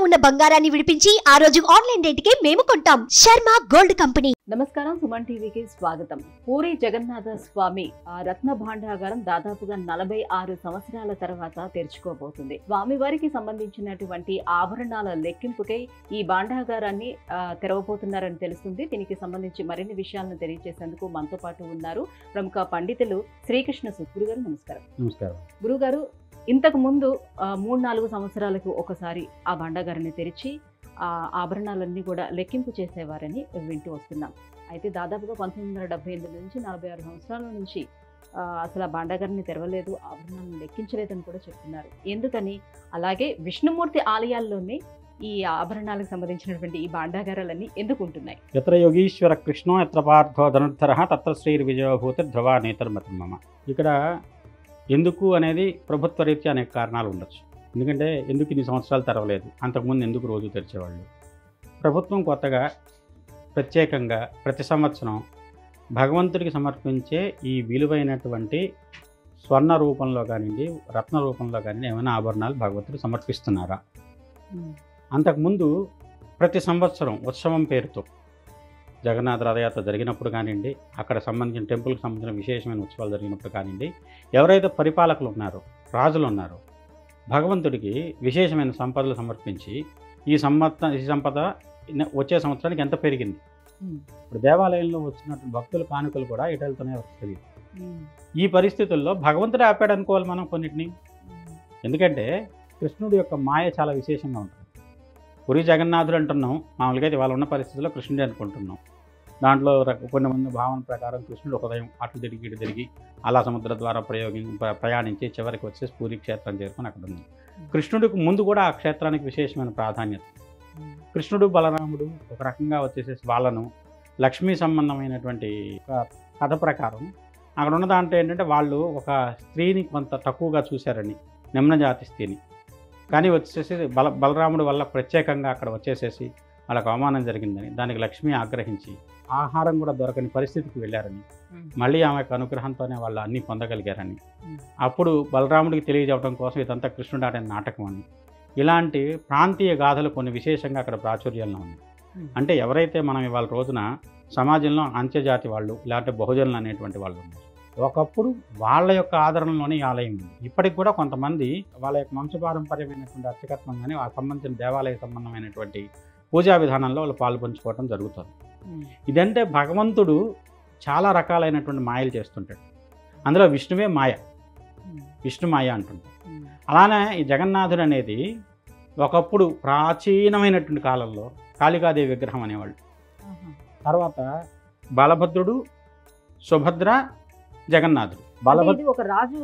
ఉన్న బంగారాన్ని విడిపించి ఆ రోజు ఆన్లైన్ రేటుకే మేము కొంటాం. Sharma gold company. నమస్కారం, సుమన్ టీవీకి స్వాగతం. పూరి జగన్నాథ స్వామి రత్న భాండాగారం దాదాపుగా 46 సంవత్సరాల తర్వాత తెరుచుకోబోతుంది. స్వామివారికి సంబంధించినటువంటి ఆభరణాల లెక్కింపుకై ఈ భాండాగారాన్ని తెరవబోతున్నారని తెలుస్తుంది. దీనికి సంబంధించి మరిన్ని విషయాలను తెలియజేసేందుకు మనతో పాటు ఉన్నారు ప్రముఖ పండితులు శ్రీకృష్ణ గురుగారు. నమస్కారం. నమస్కారం గురుగారు, ఇంతకు ముందు 3-4 సంవత్సరాలకు ఒకసారి ఆ భాండాగారాన్ని తెరిచి ఆ ఆభరణాలన్నీ కూడా లెక్కింపు చేసేవారని వింటూ వస్తున్నాం. అయితే దాదాపుగా 1978 నుంచి 46 సంవత్సరాల నుంచి అసలు ఆ భాండాగారాన్ని తెరవలేదు, ఆభరణాలను లెక్కించలేదని కూడా చెప్తున్నారు. ఎందుకని? అలాగే విష్ణుమూర్తి ఆలయాల్లోనే ఈ ఆభరణాలకు సంబంధించినటువంటి ఈ భాండాగారాలన్నీ ఎందుకు ఉంటున్నాయి? ఎత్ర యోగీశ్వర కృష్ణో ఎత్ర పార్థో ధనుర్ధర తత్ర శ్రీర్ విజయభూతి ధ్రువా నేతర్మతం మమ. ఇక్కడ ఎందుకు అనేది ప్రభుత్వ రీత్యా అనేక కారణాలు ఉండొచ్చు. ఎందుకంటే ఎందుకు ఇన్ని సంవత్సరాలు తెరవలేదు, అంతకుముందు ఎందుకు రోజు తెరిచేవాళ్ళు. ప్రభుత్వం కొత్తగా ప్రత్యేకంగా ప్రతి సంవత్సరం భగవంతుడికి సమర్పించే ఈ విలువైనటువంటి స్వర్ణ రూపంలో కానివ్వండి, రత్న రూపంలో కానివ్వండి ఏమైనా ఆభరణాలు భగవంతుడికి సమర్పిస్తున్నారా? అంతకుముందు ప్రతి సంవత్సరం ఉత్సవం పేరుతో జగన్నాథ రథయాత్ర జరిగినప్పుడు కానివ్వండి, అక్కడ సంబంధించిన టెంపుల్కి సంబంధించిన విశేషమైన ఉత్సవాలు జరిగినప్పుడు కానివ్వండి, ఎవరైతే పరిపాలకులు ఉన్నారో, రాజులు ఉన్నారో, భగవంతుడికి విశేషమైన సంపదలు సమర్పించి ఈ సంపద వచ్చే సంవత్సరానికి ఎంత పెరిగింది. ఇప్పుడు దేవాలయంలో వచ్చినట్టు భక్తుల కానుకలు కూడా ఎటు వెళ్తున్నాయో తెలియదు. ఈ పరిస్థితుల్లో భగవంతుడే ఆపాడు అనుకోవాలి మనం కొన్నిటిని. ఎందుకంటే కృష్ణుడి యొక్క మాయ చాలా విశేషంగా ఉంటుంది. పురి జగన్నాథుడు అంటున్నాం, మామూలుగా అయితే వాళ్ళు ఉన్న పరిస్థితుల్లో కృష్ణుడే అనుకుంటున్నాం. దాంట్లో కొన్ని మంది భావన ప్రకారం కృష్ణుడు హృదయం అటు తిరిగి ఇటు తిరిగి అలా సముద్ర ద్వారా ప్రయాణించి చివరికి వచ్చేసి పూరి క్షేత్రం చేరుకొని అక్కడ ఉంది. కృష్ణుడికి ముందు కూడా ఆ క్షేత్రానికి విశేషమైన ప్రాధాన్యత. కృష్ణుడు బలరాముడు ఒక రకంగా వచ్చేసేసి వాళ్ళను లక్ష్మీ సంబంధమైనటువంటి కథ ప్రకారం అక్కడ ఉన్న దాంట్లో ఏంటంటే వాళ్ళు ఒక స్త్రీని కొంత తక్కువగా చూశారని, నిమ్న జాతి స్త్రీని. కానీ వచ్చేసి బలరాముడు వల్ల ప్రత్యేకంగా అక్కడ వచ్చేసేసి వాళ్ళకు అవమానం జరిగిందని, దానికి లక్ష్మి ఆగ్రహించి ఆహారం కూడా దొరకని పరిస్థితికి వెళ్ళారని, మళ్ళీ ఆమెకు అనుగ్రహంతోనే వాళ్ళు అన్నీ పొందగలిగారని, అప్పుడు బలరాముడికి తెలియజేయడం కోసం ఇదంతా కృష్ణుడు ఆడే నాటకం అని, ఇలాంటి ప్రాంతీయ గాథలు కొన్ని విశేషంగా అక్కడ ప్రాచుర్యంలో ఉన్నాయి. అంటే ఎవరైతే మనం ఇవాళ రోజున సమాజంలో అంత్యజాతి వాళ్ళు ఇలాంటి బహుజనులు అనేటువంటి వాళ్ళు ఉన్నారు, ఒకప్పుడు వాళ్ళ యొక్క ఆదరణలోనే ఈ ఆలయం ఉంది. ఇప్పటికి కూడా కొంతమంది వాళ్ళ యొక్క వంశపారంపర్యమైనటువంటి అర్చకత్వం కానీ వాళ్ళకి సంబంధించిన దేవాలయ సంబంధమైనటువంటి పూజా విధానంలో వాళ్ళు పాల్పంచుకోవడం జరుగుతుంది. ఇదంటే భగవంతుడు చాలా రకాలైనటువంటి మాయలు చేస్తుంటాడు. అందులో విష్ణువే మాయ, విష్ణు మాయ అంటుంటాడు. అలానే ఈ జగన్నాథుడు అనేది ఒకప్పుడు ప్రాచీనమైనటువంటి కాలంలో కాళికాదేవి విగ్రహం అనేవాళ్ళు. తర్వాత బలభద్రుడు, సుభద్ర, జగన్నాథుడు. ఇది ఒక రాజు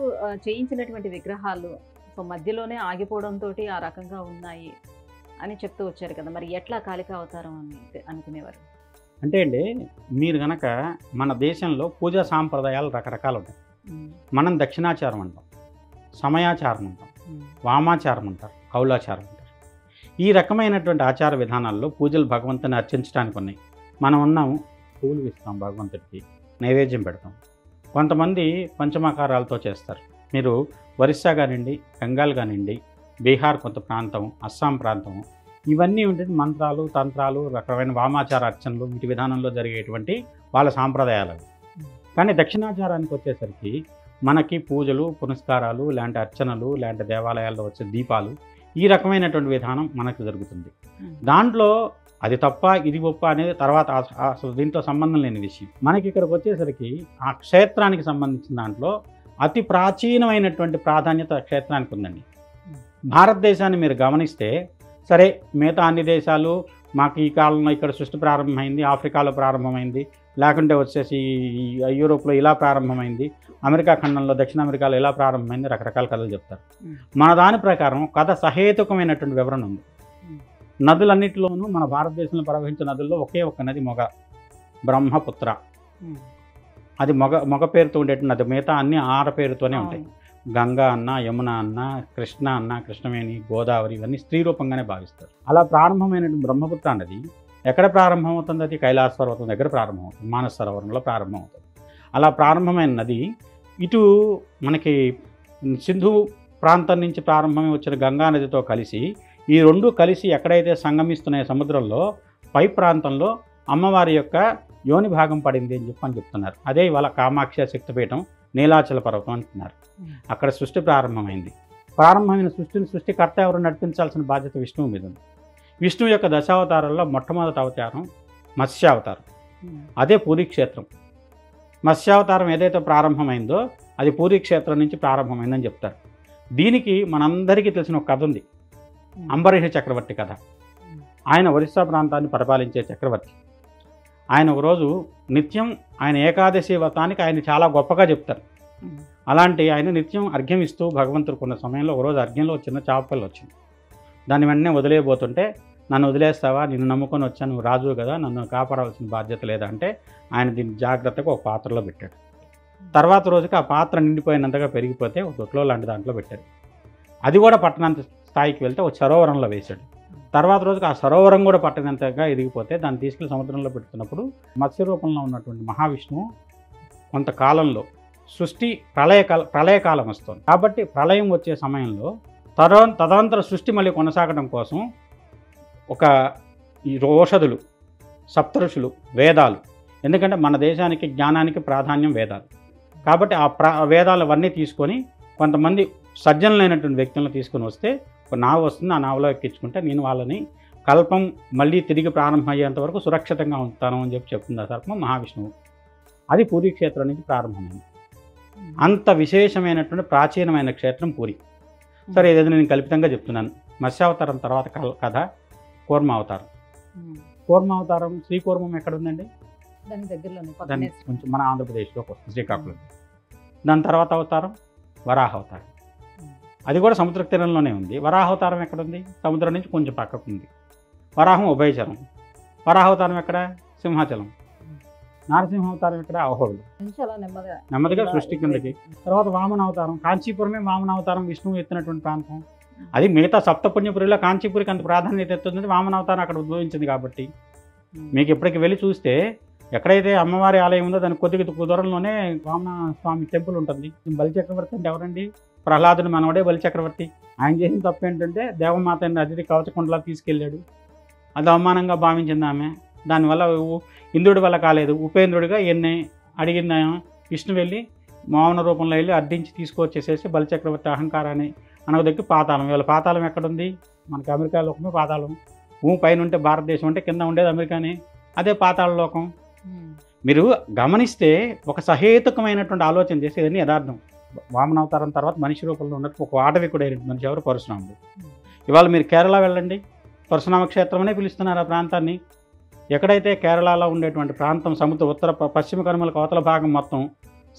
చేయించినటువంటి విగ్రహాలు మధ్యలోనే ఆగిపోవడంతో ఆ రకంగా ఉన్నాయి అని చెప్తూ వచ్చారు కదా, మరి ఎట్లా కాళికా అవతారం అని అనుకునేవారు? అంటే అండి, మీరు కనుక మన దేశంలో పూజా సాంప్రదాయాలు రకరకాలు ఉంటాయి. మనం దక్షిణాచారం అంటాం, సమయాచారం అంటాం, వామాచారం అంటారు, కౌలాచారం అంటారు. ఈ రకమైనటువంటి ఆచార విధానాల్లో పూజలు భగవంతుని అర్చించడానికి ఉన్నాయి. మనం ఉన్నాం, పూలు ఇస్తాం భగవంతుడికి, నైవేద్యం పెడతాం. కొంతమంది పంచమాకారాలతో చేస్తారు. మీరు ఒరిస్సా కానివ్వండి, బెంగాల్ కానివ్వండి, బీహార్ కొంత ప్రాంతం, అస్సాం ప్రాంతం, ఇవన్నీ ఉంటుంది మంత్రాలు, తంత్రాలు, రకమైన వామాచార అర్చనలు, వీటి విధానంలో జరిగేటువంటి వాళ్ళ సాంప్రదాయాలు. కానీ దక్షిణాచారానికి వచ్చేసరికి మనకి పూజలు, పునస్కారాలు, ఇలాంటి అర్చనలు, ఇలాంటి దేవాలయాల్లో వచ్చే దీపాలు, ఈ రకమైనటువంటి విధానం మనకు జరుగుతుంది. దాంట్లో అది తప్ప ఇది గొప్ప అనేది తర్వాత అసలు దీంతో సంబంధం లేని విషయం. మనకి ఇక్కడికి వచ్చేసరికి ఆ క్షేత్రానికి సంబంధించిన దాంట్లో అతి ప్రాచీనమైనటువంటి ప్రాధాన్యత క్షేత్రానికి ఉందండి. భారతదేశాన్ని మీరు గమనిస్తే సరే, మిగతా అన్ని దేశాలు మాకు ఈ కాలంలో ఇక్కడ సృష్టి ప్రారంభమైంది, ఆఫ్రికాలో ప్రారంభమైంది, లేకుంటే వచ్చేసి యూరోప్లో ఇలా ప్రారంభమైంది, అమెరికా ఖండంలో దక్షిణ అమెరికాలో ఇలా ప్రారంభమైంది, రకరకాల కథలు చెప్తారు. మన దాని ప్రకారం కథ సహేతుకమైనటువంటి వివరణ ఉంది. నదులన్నిటిలోనూ మన భారతదేశంలో ప్రవహించిన నదుల్లో ఒకే ఒక్క నది బ్రహ్మపుత్ర. అది మగ పేరుతో ఉండేటువంటి నది, మిగతా అన్ని ఆడ పేరుతోనే ఉంటాయి. గంగా అన్న, యమున అన్న, కృష్ణ అన్న, కృష్ణవేణి, గోదావరి, ఇవన్నీ స్త్రీ రూపంగానే భావిస్తారు. అలా ప్రారంభమైనటువంటి బ్రహ్మపుత్ర అన్నది ఎక్కడ ప్రారంభమవుతుంది? అది కైలాస పర్వతం దగ్గర ప్రారంభమవుతుంది, మానస సరోవరంలో ప్రారంభమవుతుంది. అలా ప్రారంభమైన నది ఇటు మనకి సింధు ప్రాంతం నుంచి ప్రారంభమై వచ్చిన గంగా నదితో కలిసి ఈ రెండు కలిసి ఎక్కడైతే సంగమిస్తున్నాయో సముద్రంలో పై ప్రాంతంలో అమ్మవారి యొక్క యోని భాగం పడింది అని చెప్తున్నారు. అదే ఇవాళ కామాక్ష శక్తిపీఠం నీలాచల పర్వతం అంటున్నారు. అక్కడ సృష్టి ప్రారంభమైంది. ప్రారంభమైన సృష్టికర్త ఎవరు నడిపించాల్సిన బాధ్యత విష్ణువు మీద ఉంది. విష్ణువు యొక్క దశావతారాల్లో మొట్టమొదటి అవతారం మత్స్యావతారం. అదే పూరీక్షేత్రం. మత్స్యావతారం ఏదైతే ప్రారంభమైందో అది పూరీక్షేత్రం నుంచి ప్రారంభమైందని చెప్తారు. దీనికి మనందరికీ తెలిసిన ఒక కథ ఉంది, అంబరీష చక్రవర్తి కథ. ఆయన ఒరిస్సా ప్రాంతాన్ని పరిపాలించే చక్రవర్తి. ఆయన ఒకరోజు నిత్యం ఆయన ఏకాదశి వ్రతానికి ఆయన చాలా గొప్పగా చెప్తారు. అలాంటి ఆయన నిత్యం అర్ఘ్యం ఇస్తూ భగవంతుడికి ఉన్న సమయంలో ఒకరోజు అర్ఘ్యంలో చిన్న చాపపిల్ల వచ్చింది. దాన్ని వెంటనే వదిలేయబోతుంటే, నన్ను వదిలేస్తావా, నిన్ను నమ్ముకొని వచ్చాను, నువ్వు రాజు కదా, నన్ను కాపాడాల్సిన బాధ్యత లేదా అంటే ఆయన దీన్ని జాగ్రత్తగా ఒక పాత్రలో పెట్టాడు. తర్వాత రోజుకి ఆ పాత్ర నిండిపోయినంతగా పెరిగిపోతే ఒక దొట్లో లాంటి దాంట్లో పెట్టారు. అది కూడా పట్టణంత స్థాయికి వెళ్తే ఒక సరోవరంలో వేశాడు. తర్వాత రోజుకి ఆ సరోవరం కూడా పట్టనంతగా ఎదిగిపోతే దాన్ని తీసుకెళ్లి సముద్రంలో పెడుతున్నప్పుడు మత్స్య రూపంలో ఉన్నటువంటి మహావిష్ణువు కొంతకాలంలో సృష్టి ప్రళయకాలం వస్తుంది. కాబట్టి ప్రళయం వచ్చే సమయంలో తదనంతర సృష్టి మళ్ళీ కొనసాగడం కోసం ఒక ఈ ఔషధులు, సప్తఋషులు, వేదాలు, ఎందుకంటే మన దేశానికి జ్ఞానానికి ప్రాధాన్యం వేదాలు. కాబట్టి ఆ వేదాలవన్నీ తీసుకొని కొంతమంది సజ్జనులైనటువంటి వ్యక్తులను తీసుకొని వస్తే ఒక నావ వస్తుంది. ఆ నావలో ఎక్కించుకుంటే నేను వాళ్ళని కల్పం మళ్ళీ తిరిగి ప్రారంభమయ్యేంత వరకు సురక్షితంగా ఉంటాను అని చెప్తుంది ఆ సర్పం మహావిష్ణువు. అది పూరీ క్షేత్రం నుంచి ప్రారంభమైంది. అంత విశేషమైనటువంటి ప్రాచీనమైన క్షేత్రం పూరి. సరే, ఏదైతే నేను కల్పితంగా చెప్తున్నాను. మత్స్యావతారం తర్వాత కథ కూర్మావతారం. కూర్మావతారం శ్రీకూర్మం ఎక్కడ ఉందండి? దాని కొంచెం మన ఆంధ్రప్రదేశ్లోకి వస్తుంది, శ్రీకాకుళం. దాని తర్వాత అవతారం వరాహావతారం. అది కూడా సముద్ర తీరంలోనే ఉంది. వరాహావతారం ఎక్కడ ఉంది? సముద్రం నుంచి కొంచెం పక్కకు ఉంది. వరాహం ఉభయచరం. వరాహావతారం ఎక్కడ? సింహాచలం. నారసింహావతారం ఎక్కడ? అహోబిలం. నెమ్మదిగా సృష్టి కిందకి. తర్వాత వామనావతారం. కాంచీపురమే వామనావతారం విష్ణువు ఎత్తినటువంటి ప్రాంతం. అది మిగతా సప్తపుణ్యపురిలో కాంచీపురికి అంత ప్రాధాన్యత ఎత్తుంది. వామనావతారం అక్కడ ఉద్భవించింది కాబట్టి మీకు ఇప్పటికి వెళ్ళి చూస్తే ఎక్కడైతే అమ్మవారి ఆలయం ఉందో దానికి కొద్దిగా దూరంలోనే వామన స్వామి టెంపుల్ ఉంటుంది. బలిచక్రవర్తి అంటే ఎవరండి? ప్రహ్లాదుని మనవడే బలిచక్రవర్తి. ఆయన చేసిన తప్పు ఏంటంటే దేవమాత అతిథి కవచకుండలా తీసుకెళ్ళాడు. అది అవమానంగా భావించింది ఆమె. దానివల్ల ఇంద్రుడి వల్ల కాలేదు. ఉపేంద్రుడిగా ఎన్ని అడిగింది విష్ణు వెళ్ళి మౌన రూపంలో వెళ్ళి అడ్డించి తీసుకొచ్చేసేసి బలిచక్రవర్తి అహంకారాన్ని అనగదొక్కి పాతాళం. ఇవాళ పాతాళం ఎక్కడుంది? మనకి అమెరికా లోకమే పాతాళం. భూమి పైన ఉంటే భారతదేశం అంటే కింద ఉండేది అమెరికానే. అదే పాతాళ లోకం. మీరు గమనిస్తే ఒక సహేతుకమైనటువంటి ఆలోచన చేసి ఇవన్నీ యథార్థం. వామనావతారం తర్వాత మనిషి రూపంలో ఉన్నట్టు ఒక ఆటవికుడైన మనిషి ఎవరు? పరశురాముడు. ఇవాళ మీరు కేరళ వెళ్ళండి, పరశురామ క్షేత్రం అనే పిలుస్తున్నారు ఆ ప్రాంతాన్ని. ఎక్కడైతే కేరళలో ఉండేటువంటి ప్రాంతం సముద్ర ఉత్తర పశ్చిమ కనుమలకు అవతల భాగం మొత్తం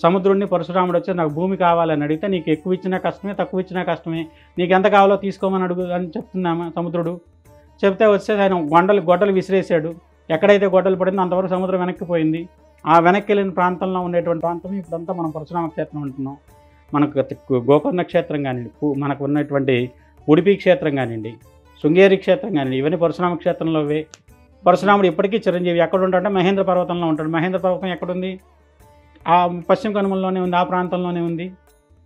సముద్రుడిని పరశురాముడు వచ్చి నాకు భూమి కావాలని అడిగితే నీకు ఎక్కువ ఇచ్చినా కష్టమే, తక్కువ ఇచ్చినా కష్టమే, నీకు ఎంత కావాలో తీసుకోమని అడుగు అని చెప్తున్నామా సముద్రుడు. చెప్తే వచ్చే ఆయన గొడ్డలు విసిరేసాడు. ఎక్కడైతే గొడ్డలు పడిందో అంతవరకు సముద్రం వెనక్కిపోయింది. ఆ వెనక్కి వెళ్ళిన ప్రాంతంలో ఉండేటువంటి ప్రాంతం ఇప్పుడంతా మనం పరశురామ క్షేత్రం అంటున్నాం. మనకు గోకర్ణ క్షేత్రం కానివ్వండి, మనకు ఉన్నటువంటి ఉడిపి క్షేత్రం కానివ్వండి, శృంగేరి క్షేత్రం కానివ్వండి, ఇవన్నీ పరశురామ క్షేత్రంలోవే. పరశురాముడు ఇప్పటికీ చిరంజీవి. ఎక్కడ ఉంటాడంటే మహేంద్ర పర్వతంలో ఉంటాడు. మహేంద్ర పర్వతం ఎక్కడుంది? ఆ పశ్చిమ కనుమల్లోనే ఉంది, ఆ ప్రాంతంలోనే ఉంది.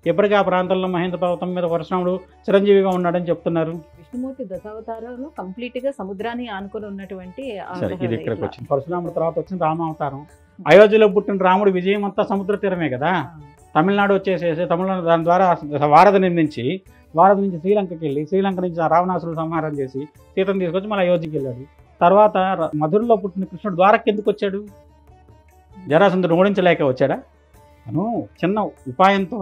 ఎప్పటికీ ఆ ప్రాంతంలో మహేంద్ర పర్వతం మీద పరశురాముడు చిరంజీవిగా ఉన్నాడని చెప్తున్నారు. విష్ణుమూర్తి దశావతారాలు కంప్లీట్గా సముద్రాన్ని ఆనుకొని ఉన్నటువంటి ఇది ఇక్కడికి వచ్చింది. పరశురాముడు తర్వాత వచ్చిన రామావతారం. అయోధ్యలో పుట్టిన రాముడు విజయం అంతా సముద్ర తీరమే కదా. తమిళనాడు వచ్చేసేసి తమిళనాడు దాని ద్వారా వారధి నిర్మించి వారధి నుంచి శ్రీలంకకి వెళ్ళి శ్రీలంక నుంచి రావణాసురుడు సంహారం చేసి సీతను తీసుకొచ్చి మళ్ళీ అయోధ్యకి వెళ్ళాడు. తర్వాత మధురలో పుట్టిన కృష్ణుడు ద్వారకి ఎందుకు వచ్చాడు? జరాసంధుడు ఓడించలేక వచ్చాడా? తను చిన్న ఉపాయంతో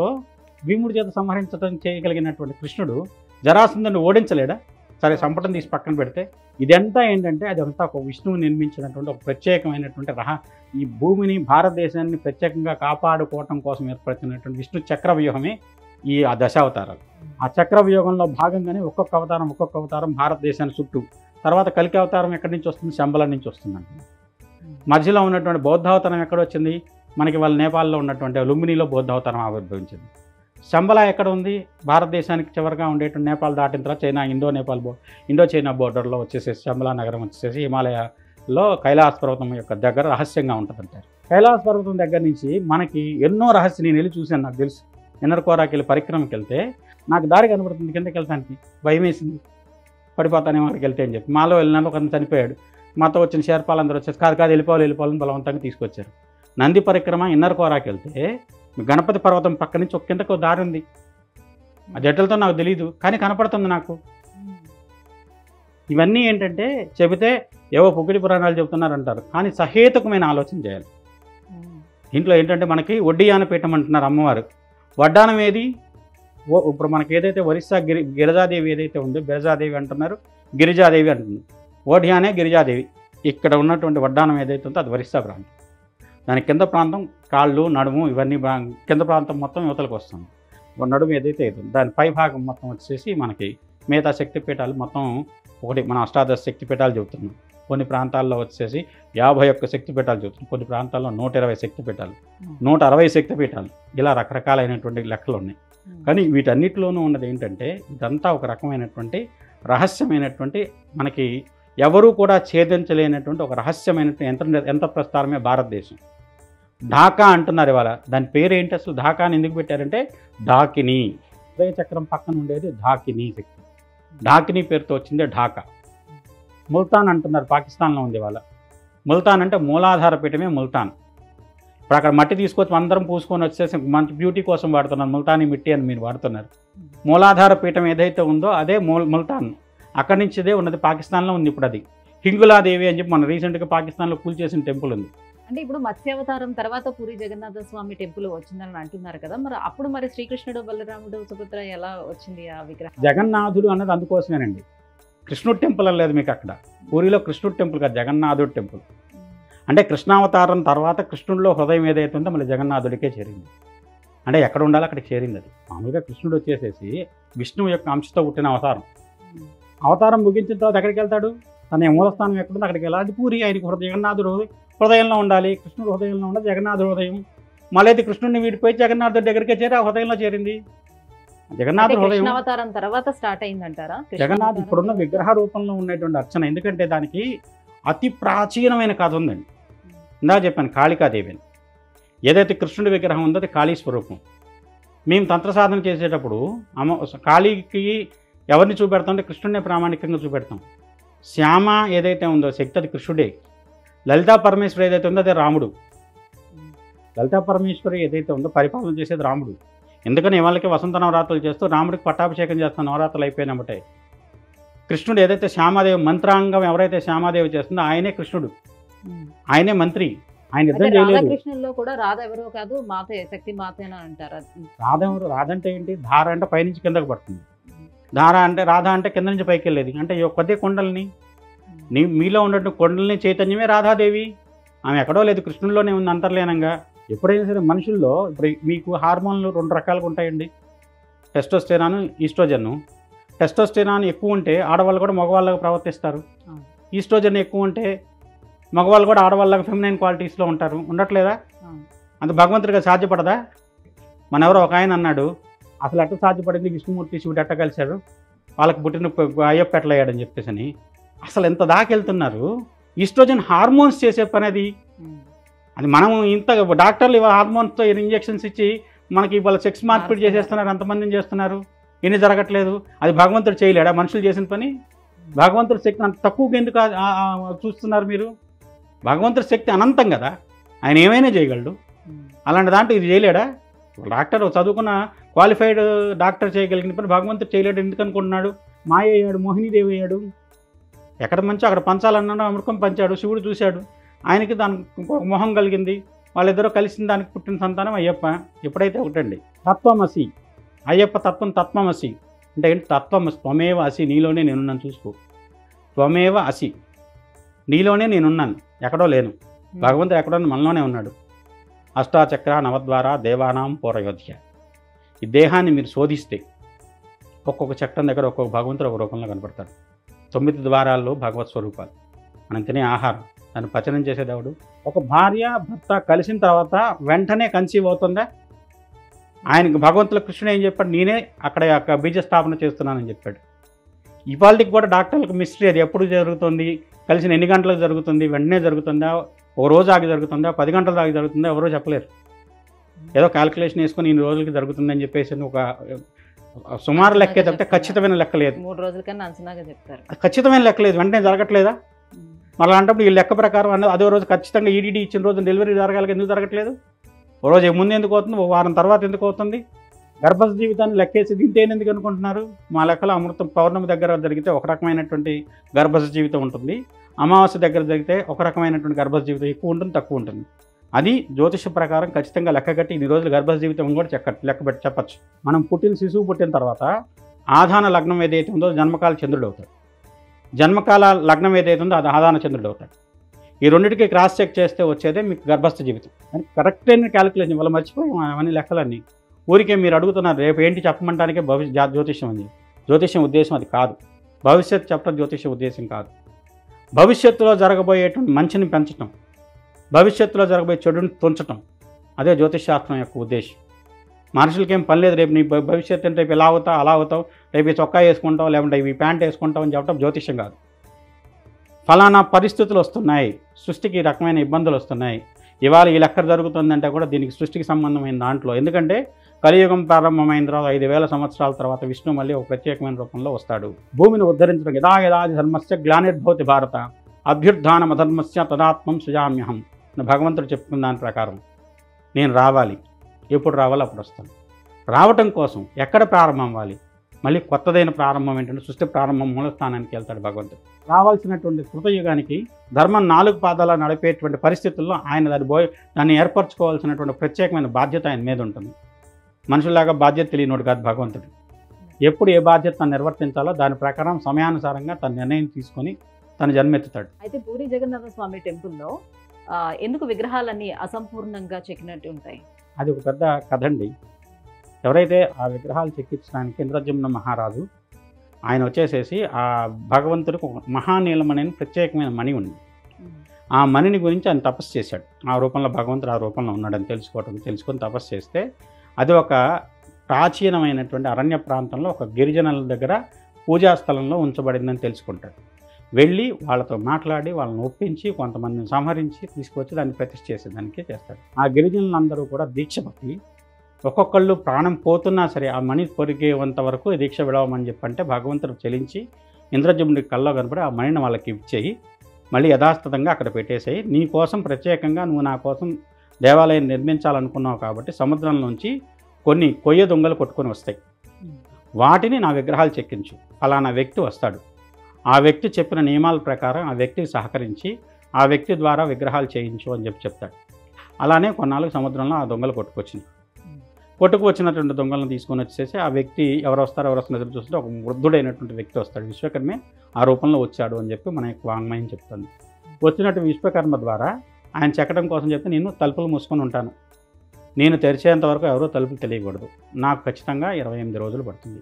భీముడి చేత సంహరించడం చేయగలిగినటువంటి కృష్ణుడు జరాసంధుడిని ఓడించలేడా? సరే, సంపటం తీసి పక్కన పెడితే ఇదంతా ఏంటంటే అదంతా ఒక విష్ణువు నిర్మించినటువంటి ఒక ప్రత్యేకమైనటువంటి ఈ భూమిని భారతదేశాన్ని ప్రత్యేకంగా కాపాడుకోవటం కోసం ఏర్పడుతున్నటువంటి విష్ణు చక్రవ్యూహమే ఈ దశావతారాలు. ఆ చక్రవ్యూహంలో భాగంగానే ఒక్కొక్క అవతారం భారతదేశాన్ని చుట్టూ. తర్వాత కలికి అవతారం ఎక్కడి నుంచి వస్తుంది? శంబలం నుంచి వస్తుందంట. మధ్యలో ఉన్నటువంటి బౌద్ధావతారం ఎక్కడ వచ్చింది? మనకి వాళ్ళ నేపాల్లో ఉన్నటువంటి లుంబినిలో బౌద్ధావతారం ఆవిర్భవించింది. శంబల ఎక్కడ ఉంది? భారతదేశానికి చివరిగా ఉండేటువంటి నేపాల్ దాటిన తర్వాత చైనా ఇండో చైనా బోర్డర్లో వచ్చేసేసి శంబలా నగరం వచ్చేసేసి హిమాలయాలో కైలాస పర్వతం యొక్క దగ్గర రహస్యంగా ఉంటుందంటారు. కైలాస పర్వతం దగ్గర నుంచి మనకి ఎన్నో నేను వెళ్ళి చూశాను. నాకు తెలుసు. ఎన్నరకోరాకి వెళ్ళి పరిక్రమకి వెళ్తే నాకు దారి కనబడుతుంది. కిందకి వెళ్తానికి భయం వేసింది. పడిపోతానేమో అక్కడికి వెళ్తే అని చెప్పి మాలో వెళ్ళినాడు, ఒక చనిపోయాడు. మాతో వచ్చిన షేర్పాలందరూ వచ్చేసి కాదు వెళ్ళిపోవాలని బలవంతంగా తీసుకొచ్చారు. నంది పరిక్రమ ఇన్నర్ కోరాకి వెళ్తే గణపతి పర్వతం పక్క నుంచి ఒక కిందకు దారి ఉంది. అది ఎట్లతో నాకు తెలియదు, కానీ కనపడుతుంది నాకు. ఇవన్నీ ఏంటంటే చెబితే ఏవో పొగిడి పురాణాలు చెబుతున్నారంటారు, కానీ సహేతుకమైన ఆలోచన చేయాలి. దీంట్లో ఏంటంటే మనకి వడ్డీయాన పీఠం అంటున్నారు అమ్మవారు. వడ్డానం ఏది? ఇప్పుడు మనకి ఏదైతే ఒరిస్సా గిరిజాదేవి ఏదైతే ఉందో, బిరజాదేవి అంటున్నారు, గిరిజాదేవి అంటున్నారు. ఓఢ్యానే గిరిజాదేవి. ఇక్కడ ఉన్నటువంటి వడ్డానం ఏదైతే ఉందో అది ఒరిస్సా ప్రాంతం. దాని కింద ప్రాంతం కాళ్ళు, నడుము ఇవన్నీ కింద ప్రాంతం మొత్తం యువతలకు వస్తుంది. నడుము ఏదైతే అవుతుంది దాని పై భాగం మొత్తం వచ్చేసి మనకి మిగతా శక్తిపీఠాలు మొత్తం ఒకటి మన అష్టాదశ శక్తిపీఠాలు చెబుతున్నాం. కొన్ని ప్రాంతాల్లో వచ్చేసి 51 శక్తిపీఠాలు చెబుతున్నాం, కొన్ని ప్రాంతాల్లో 120 శక్తిపీఠాలు, 160 శక్తిపీఠాలు, ఇలా రకరకాలైనటువంటి లెక్కలు ఉన్నాయి. కానీ వీటన్నిటిలోనూ ఉన్నది ఏంటంటే ఇదంతా ఒక రకమైనటువంటి రహస్యమైనటువంటి మనకి ఎవరూ కూడా ఛేదించలేనటువంటి ఒక రహస్యమైనటువంటి యంత్ర ప్రస్తారమే భారతదేశం. ఢాకా అంటున్నారు ఇవాళ. దాని పేరు ఏంటి అసలు? ఢాకాని ఎందుకు పెట్టారంటే ఢాకిని, హృదయ చక్రం పక్కన ఉండేది ఢాకిని శక్తి. ఢాకిని పేరుతో వచ్చిందే ఢాకా. ముల్తాన్ అంటున్నారు, పాకిస్తాన్లో ఉంది ఇవాళ. ముల్తాన్ అంటే మూలాధార పీఠమే ముల్తాన్. ఇప్పుడు అక్కడ మట్టి తీసుకొచ్చి అందరం పూసుకొని వచ్చేసి మంచి బ్యూటీ కోసం వాడుతున్నారు, ముల్తానీ మిట్టి అని మీరు వాడుతున్నారు. మూలాధార పీఠం ఏదైతే ఉందో అదే ముల్తాన్. అక్కడి నుంచి ఇదే ఉన్నది, పాకిస్తాన్లో ఉంది ఇప్పుడు అది. హింగులాదేవి అని చెప్పి మన రీసెంట్గా పాకిస్తాన్లో కూల్చేసిన టెంపుల్ ఉంది. అంటే ఇప్పుడు మత్స్యావతారం తర్వాత పూరి జగన్నాథ స్వామి టెంపుల్ వచ్చిందని అంటున్నారు కదా, మరి అప్పుడు మరి శ్రీకృష్ణుడు, బలరాముడు, సుభద్ర ఎలా వచ్చింది ఆ విగ్రహం? జగన్నాథుడు అన్నది అందుకోసమేనండి. కృష్ణుడు టెంపుల్ అనలేదు మీకు అక్కడ. పూరిలో కృష్ణుడు టెంపుల్ కాదు, జగన్నాథుడు టెంపుల్. అంటే కృష్ణావతారం తర్వాత కృష్ణుడిలో హృదయం ఏదైతే ఉందో మళ్ళీ జగన్నాథుడికే చేరింది. అంటే ఎక్కడ ఉండాలో అక్కడికి చేరింది అది. మామూలుగా కృష్ణుడు వచ్చేసేసి విష్ణువు యొక్క అంశతో పుట్టిన అవతారం ముగించిన తర్వాత ఎక్కడికి వెళ్తాడు? తన మూలస్థానం ఎక్కడుందో అక్కడికి వెళ్ళాలి. పూరి ఆయనకు జగన్నాథుడు హృదయంలో ఉండాలి, కృష్ణుడు హృదయంలో ఉండాలి, జగన్నాథుడు హృదయం. మళ్ళీ అయితే కృష్ణుడిని వీడిపోయి జగన్నాథుడి దగ్గరికే చేరి ఆ హృదయంలో చేరింది. జగన్నాథుడు హృదయం అవతారం తర్వాత స్టార్ట్ అయిందంటారా? జగన్నాథ్ ఇప్పుడున్న విగ్రహ రూపంలో ఉన్నటువంటి అర్చన. ఎందుకంటే దానికి అతి ప్రాచీనమైన కథ ఉందండి. ఇందాక చెప్పాను కాళికాదేవి అని. ఏదైతే కృష్ణుడి విగ్రహం ఉందో అది కాళీ స్వరూపం. మేము తంత్ర సాధన చేసేటప్పుడు కాళీకి ఎవరిని చూపెడతాం అంటే కృష్ణుడినే ప్రామాణికంగా చూపెడతాం. శ్యామ ఏదైతే ఉందో శక్తి అది కృష్ణుడే. లలితా పరమేశ్వరి ఏదైతే ఉందో అదే రాముడు. లలితా పరమేశ్వరి ఏదైతే ఉందో పరిపాలన చేసేది రాముడు. ఎందుకని వాళ్ళకి వసంత నవరాత్రులు చేస్తూ రాముడికి పట్టాభిషేకం చేస్తాం నవరాత్రులు అయిపోయినబట్టే. కృష్ణుడు ఏదైతే శ్యామాదేవి మంత్రాంగం ఎవరైతే శ్యామాదేవి చేస్తుందో ఆయనే కృష్ణుడు, ఆయనే మంత్రి. ఆయన యుద్ధం చేయలేదు. కృష్ణుల్లో కూడా రాధ ఎవరో కాదు, మాతే శక్తి మాతేనా అంటారు. రాధ ఎవరు? రాధ అంటే ఏంటి? ధార అంటే పైనుంచి కిందకు పడుతుంది. ధార అంటే రాధ అంటే కింద నుంచి పైకి వెళ్ళేది. అంటే కొద్ది కొండల్ని మీలో ఉన్నటువంటి కొండల్ని చైతన్యమే రాధాదేవి. ఆమె ఎక్కడో లేదు, కృష్ణుల్లోనే ఉంది అంతర్లీనంగా. ఎప్పుడైనా సరే మనుషుల్లో ఇప్పుడు మీకు హార్మోన్లు 2 రకాలుగా ఉంటాయండి, టెస్టోస్టెరాన్, ఈస్ట్రోజన్. టెస్టోస్టెరాన్ ఎక్కువ ఉంటే ఆడవాళ్ళు కూడా మగవాళ్ళగా ప్రవర్తిస్తారు. ఈస్ట్రోజన్ ఎక్కువ ఉంటే మగవాళ్ళు కూడా ఆడవాళ్ళగా ఫెమినైన్ క్వాలిటీస్లో ఉంటారు. ఉండట్లేదా? అంత భగవంతుడిగా సాధ్యపడదా? మన ఎవరో ఒక ఆయన అన్నాడు, అసలు ఎట్లా సాధ్యపడింది, విష్ణుమూర్తి శివుడు ఎట్ట కలిశాడు, వాళ్ళకి పుట్టిన అయ్యప్ప ఎట్లయ్యాడని చెప్పేసి. అసలు ఎంత దాకెళ్తున్నారు. ఈస్ట్రోజన్ హార్మోన్స్ చేసే పని అది. అది మనం ఇంత డాక్టర్లు ఇవాళ హార్మోన్స్తో ఇంజెక్షన్స్ ఇచ్చి మనకి ఇవాళ సెక్స్ మార్పిడి చేసేస్తున్నారు, అంతమందిని చేస్తున్నారు. ఇన్ని జరగట్లేదు. అది భగవంతుడు చేయలేడా? మనుషులు చేసిన పని. భగవంతుడి శక్తి అంత తక్కువగా ఎందుకు చూస్తున్నారు మీరు? భగవంతుడి శక్తి అనంతం కదా, ఆయన ఏమైనా చేయగలడు. అలాంటి దాంట్లో ఇది చేయలేడా? డాక్టర్ చదువుకున్న క్వాలిఫైడ్ డాక్టర్ చేయగలిగిన పని భగవంతుడు చేయలేడు ఎందుకు అనుకుంటున్నాడు? మాయ అయ్యాడు, మోహినీదేవి అయ్యాడు. ఎక్కడ మంచో అక్కడ పంచాలన్నాడు, అమృతం పంచాడు. శివుడు చూశాడు, ఆయనకి దానికి మొహం కలిగింది. వాళ్ళిద్దరూ కలిసిన దానికి పుట్టిన సంతానం అయ్యప్ప. ఎప్పుడైతే ఒకటండి తత్వమసి, అయ్యప్ప తత్వం తత్వమసి అంటే ఏంటి? తత్వమసి, త్వమేవ అసి, నీలోనే నేనున్నాను. చూసుకో, త్వమేవ అసి, నీలోనే నేనున్నాను, ఎక్కడో లేను. భగవంతుడు ఎక్కడో మనలోనే ఉన్నాడు. అష్టాచక్ర నవద్వార దేవానాం పూరయోధ్య. ఈ దేహాన్ని మీరు శోధిస్తే ఒక్కొక్క చక్రం దగ్గర ఒక్కొక్క భగవంతుడు ఒక రూపంలో కనపడతాడు. 9 ద్వారాల్లో భగవత్ స్వరూపాలు. మనం తినే ఆహారం, దాన్ని పచనం చేసే దేవుడు. ఒక భార్య భర్త కలిసిన తర్వాత వెంటనే కన్సీవ్ అవుతుందా? ఆయనకి భగవంతుల కృష్ణుడు ఏం చెప్పాడు? నేనే అక్కడ బీజస్థాపన చేస్తున్నానని చెప్పాడు. ఇవాళకి కూడా డాక్టర్లకు మిస్టరీ. అది ఎప్పుడు జరుగుతుంది, కలిసిన ఎన్ని గంటలకు జరుగుతుంది, వెంటనే జరుగుతుందా, ఒక రోజు ఆగి జరుగుతుందా, 10 గంటల దాకా జరుగుతుందా, ఎవరో చెప్పలేరు. ఏదో క్యాల్కులేషన్ వేసుకొని ఇన్ని రోజులకి జరుగుతుందని చెప్పేసి ఒక సుమారు లెక్కే తప్పితే ఖచ్చితమైన లెక్క లేదు. 3 రోజుల కన్నా అంచనాగా చెప్తారు. ఖచ్చితమైన లెక్క లేదు, వెంటనే జరగట్లేదా? మళ్ళీ అంటప్పుడు ఈ లెక్క ప్రకారం అన్నది అదే రోజు ఖచ్చితంగా ఈడీడీ ఇచ్చిన రోజు డెలివరీ జరగాలి, ఎందుకు జరగట్లేదు? ఓ రోజు ముందు ఎందుకు అవుతుంది, ఓ వారం తర్వాత ఎందుకు అవుతుంది? గర్భస్థ జీవితాన్ని లెక్కేసి దీంతేనే ఎందుకు అనుకుంటున్నారు? మా లెక్కలో అమృతం పౌర్ణమి దగ్గర జరిగితే ఒక రకమైనటువంటి గర్భస్థ జీవితం ఉంటుంది, అమావాస్య దగ్గర జరిగితే ఒక రకమైనటువంటి గర్భస్థ జీవితం ఎక్కువ ఉంటుంది, తక్కువ ఉంటుంది. అది జ్యోతిష ప్రకారం ఖచ్చితంగా లెక్క కట్టి ఇన్ని రోజులు గర్భస్థ జీవితం కూడా లెక్క పెట్టి చెప్పచ్చు. మనం శిశువు పుట్టిన తర్వాత ఆధాన లగ్నం ఏదైతే ఉందో జన్మకాల చంద్రుడు అవుతాడు, జన్మకాల లగ్నం ఏదైతే ఉందో అది ఆధాన చంద్రుడు అవుతాడు. ఈ రెండింటికి క్రాస్ చెక్ చేస్తే వచ్చేదే మీకు గర్భస్థ జీవితం అని కరెక్ట్ అయిన క్యాలిక్యులేషన్. వాళ్ళు మర్చిపోయాం అవన్నీ లెక్కలన్నీ. ఊరికే మీరు అడుగుతున్నారు రేపు ఏంటి చెప్పమంటానికే జ్యోతిష్యం ఉంది. జ్యోతిష్యం ఉద్దేశం అది కాదు. భవిష్యత్తు చెప్పడం జ్యోతిష్య ఉద్దేశం కాదు. భవిష్యత్తులో జరగబోయేటువంటి మంచిని పెంచడం, భవిష్యత్తులో జరగబోయే చెడుని తుంచటం, అదే జ్యోతిషశాస్త్రం యొక్క ఉద్దేశం. మనుషులకేం పని లేదు రేపు నీ భవిష్యత్తు అంటే రేపు ఇలా అవుతావు అలా అవుతావు, రేపు ఈ చొక్కా వేసుకుంటావు లేకుంటే ఇవి ప్యాంట్ వేసుకుంటావు అని చెప్పడం జ్యోతిష్యం కాదు. ఫలానా పరిస్థితులు వస్తున్నాయి, సృష్టికి ఈ రకమైన ఇబ్బందులు వస్తున్నాయి, ఇవాళ ఈ లెక్క జరుగుతుందంటే కూడా దీనికి సృష్టికి సంబంధమైన దాంట్లో. ఎందుకంటే కలియుగం ప్రారంభమైన తర్వాత 5000 సంవత్సరాల తర్వాత విష్ణు మళ్ళీ ఒక ప్రత్యేకమైన రూపంలో వస్తాడు. భూమిని ఉద్ధరించడం యదా యదాది ధర్మస్య గ్లానిర్భవతి భారత అభ్యుత్థానం అధర్మస్య తదాత్మం సృజామ్యహం అని భగవంతుడు చెప్పుకున్న దాని ప్రకారం నేను రావాలి, ఎప్పుడు రావాలో అప్పుడు వస్తాను. రావటం కోసం ఎక్కడ ప్రారంభం అవ్వాలి? మళ్ళీ కొత్తదైన ప్రారంభం ఏంటంటే సృష్టి ప్రారంభం మూలస్థానానికి వెళ్తాడు భగవంతుడు. రావాల్సినటువంటి కృతయుగానికి ధర్మం 4 పాదాల నడిపేటువంటి పరిస్థితుల్లో ఆయన దాన్ని ఏర్పరచుకోవాల్సినటువంటి ప్రత్యేకమైన బాధ్యత ఆయన మీద ఉంటుంది. మనుషులాగా బాధ్యత తెలియనోడు కాదు భగవంతుడు. ఎప్పుడు ఏ బాధ్యత తను నిర్వర్తించాలో దాని ప్రకారం సమయానుసారంగా తన నిర్ణయం తీసుకొని తను జన్మెత్తుతాడు. అయితే పూరి జగన్నాథ స్వామి టెంపుల్లో ఎందుకు విగ్రహాలన్నీ అసంపూర్ణంగా చెక్కినట్టు ఉంటాయి? అది ఒక పెద్ద కథ అండి. ఎవరైతే ఆ విగ్రహాలు చెక్కించడానికి ఇంద్రజమ్న మహారాజు ఆయన వచ్చేసేసి ఆ భగవంతుడికి ఒక మహానీలం అనే ప్రత్యేకమైన మణి ఉంది. ఆ మణిని గురించి ఆయన తపస్సు చేశాడు. ఆ రూపంలో భగవంతుడు ఆ రూపంలో ఉన్నాడని తెలుసుకొని తపస్సు చేస్తే అది ఒక ప్రాచీనమైనటువంటి అరణ్య ప్రాంతంలో ఒక గిరిజనుల దగ్గర పూజాస్థలంలో ఉంచబడిందని తెలుసుకుంటాడు. వెళ్ళి వాళ్ళతో మాట్లాడి వాళ్ళని ఒప్పించి కొంతమందిని సంహరించి తీసుకొచ్చి దాన్ని ప్రతిష్ఠ చేసేదానికి చేస్తాడు. ఆ గిరిజనులందరూ కూడా దీక్ష పట్టి ఒక్కొక్కళ్ళు ప్రాణం పోతున్నా సరే ఆ మణి పొరిగేంత వరకు దీక్ష విడవమని చెప్పంటే భగవంతుడు చెలించి ఇంద్రజముడి కల్లో కనపడి ఆ మణిని వాళ్ళకి ఇచ్చేయి, మళ్ళీ యథాస్థితంగా అక్కడ పెట్టేసేయి, నీ కోసం ప్రత్యేకంగా నువ్వు నా కోసం దేవాలయం నిర్మించాలనుకున్నావు కాబట్టి సముద్రంలోంచి కొన్ని కొయ్య దొంగలు కొట్టుకొని వస్తాయి, వాటిని నా విగ్రహాలు చెక్కించు, ఫలానా వ్యక్తి వస్తాడు, ఆ వ్యక్తి చెప్పిన నియమాల ప్రకారం ఆ వ్యక్తికి సహకరించి ఆ వ్యక్తి ద్వారా విగ్రహాలు చేయించు అని చెప్తాడు. అలానే కొన్నాళ్ళకు సముద్రంలో ఆ దొంగలు కొట్టుకువచ్చినటువంటి దొంగలను తీసుకొని వచ్చేసి ఆ వ్యక్తి ఎవరు వస్తారో ఎదురు చూస్తుంటే ఒక వృద్ధుడైనటువంటి వ్యక్తి వస్తాడు. విశ్వకర్మే ఆ రూపంలో వచ్చాడు అని చెప్పి మన యొక్క వాంగ్మయం చెప్తుంది. వచ్చినట్టు విశ్వకర్మ ద్వారా ఆయన చెక్కడం కోసం చెప్తే నేను తలుపులు మూసుకొని ఉంటాను, నేను తెరిచేంత వరకు ఎవరో తలుపులు తెలియకూడదు, నాకు ఖచ్చితంగా 28 రోజులు పడుతుంది,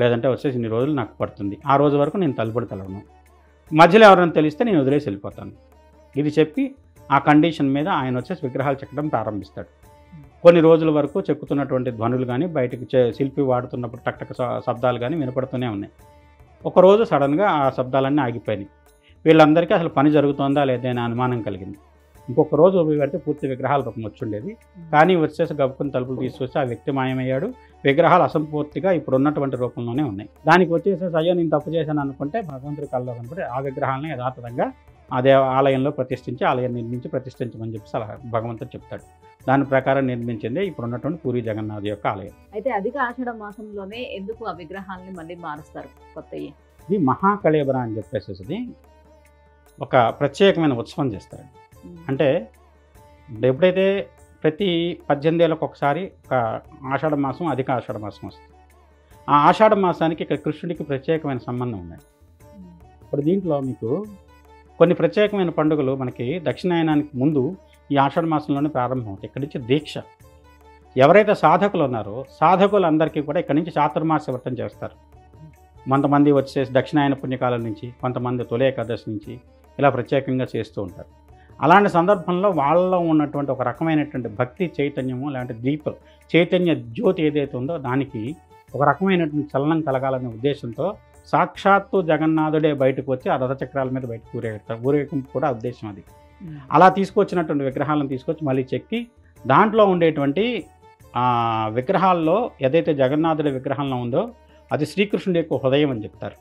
లేదంటే వచ్చేసి ఇన్ని రోజులు నాకు పడుతుంది, ఆ రోజు వరకు నేను తలుపుడు తెలవను, మధ్యలో ఎవరైనా తెలిస్తే నేను వదిలేసి వెళ్ళిపోతాను. ఇది చెప్పి ఆ కండిషన్ మీద ఆయన వచ్చేసి విగ్రహాలు చెక్కడం ప్రారంభిస్తాడు. కొన్ని రోజుల వరకు చెక్కుతున్నటువంటి ధ్వనులు కానీ బయటకు శిల్పి వాడుతున్నప్పుడు టక్టక శబ్దాలు కానీ వినపడుతూనే ఉన్నాయి. ఒకరోజు సడన్గా ఆ శబ్దాలన్నీ ఆగిపోయినాయి. వీళ్ళందరికీ అసలు పని జరుగుతుందా లేదా అనే అనుమానం కలిగింది. ఇంకొక రోజు పెడితే పూర్తి విగ్రహాల రూపం వచ్చిండేది, కానీ వచ్చేసి గబుకుని తలుపులు తీసుకొచ్చి ఆ వ్యక్తి మాయమయ్యాడు. విగ్రహాలు అసంపూర్తిగా ఇప్పుడు ఉన్నటువంటి రూపంలోనే ఉన్నాయి. దానికి వచ్చేసేసి అయ్యో నేను తప్పు చేశాను అనుకుంటే భగవంతుడి కల్లో కనపడి ఆ విగ్రహాలని యథాతథంగా అదే ఆలయంలో ప్రతిష్ఠించి ఆలయం నిర్మించి ప్రతిష్ఠించమని చెప్పి సలహా భగవంతుడు చెప్తాడు. దాని ప్రకారం నిర్మించిందే ఇప్పుడు ఉన్నటువంటి పూరి జగన్నాథ్ యొక్క ఆలయం. అయితే అధిక ఆషాఢ మాసంలోనే ఎందుకు ఆ విగ్రహాలని మళ్ళీ మారుస్తారు కొత్తవి? ఇది మహాకళేబర అని చెప్పేసి ఒక ప్రత్యేకమైన ఉత్సవం చేస్తారు. అంటే ఎప్పుడైతే ప్రతి 18 ఏళ్ళకు ఒకసారి ఒక ఆషాఢ మాసం అధిక ఆషాఢ మాసం వస్తుంది. ఆ ఆషాఢ మాసానికి ఇక్కడ కృష్ణుడికి ప్రత్యేకమైన సంబంధం ఉంది. ఇప్పుడు దీంట్లో మీకు కొన్ని ప్రత్యేకమైన పండుగలు మనకి దక్షిణాయనానికి ముందు ఈ ఆషాఢ మాసంలోనే ప్రారంభం అవుతాయి. ఇక్కడి నుంచి దీక్ష ఎవరైతే సాధకులు ఉన్నారో సాధకులందరికీ కూడా ఇక్కడి నుంచి చాతుర్మాస వ్రతం చేస్తారు. కొంతమంది వచ్చేసి దక్షిణాయన పుణ్యకాలం నుంచి, కొంతమంది తొలి ఏకాదశి నుంచి ఇలా ప్రత్యేకంగా చేస్తూ ఉంటారు. అలాంటి సందర్భంలో వాళ్ళలో ఉన్నటువంటి ఒక రకమైనటువంటి భక్తి చైతన్యము లాంటి చైతన్య జ్యోతి ఏదైతే ఉందో దానికి ఒక రకమైనటువంటి చలనం కలగాలనే ఉద్దేశంతో సాక్షాత్తు జగన్నాథుడే బయటకు వచ్చి ఆ రథచక్రాల మీద బయటకు ఊరేగుతారు. ఊరేగింపు కూడా ఉద్దేశం అది. అలా తీసుకొచ్చినటువంటి విగ్రహాలను తీసుకొచ్చి మళ్ళీ చెక్కి దాంట్లో ఉండేటువంటి ఆ విగ్రహాల్లో ఏదైతే జగన్నాథుడి విగ్రహంలో ఉందో అది శ్రీకృష్ణుడి యొక్క హృదయం అని చెప్తారు.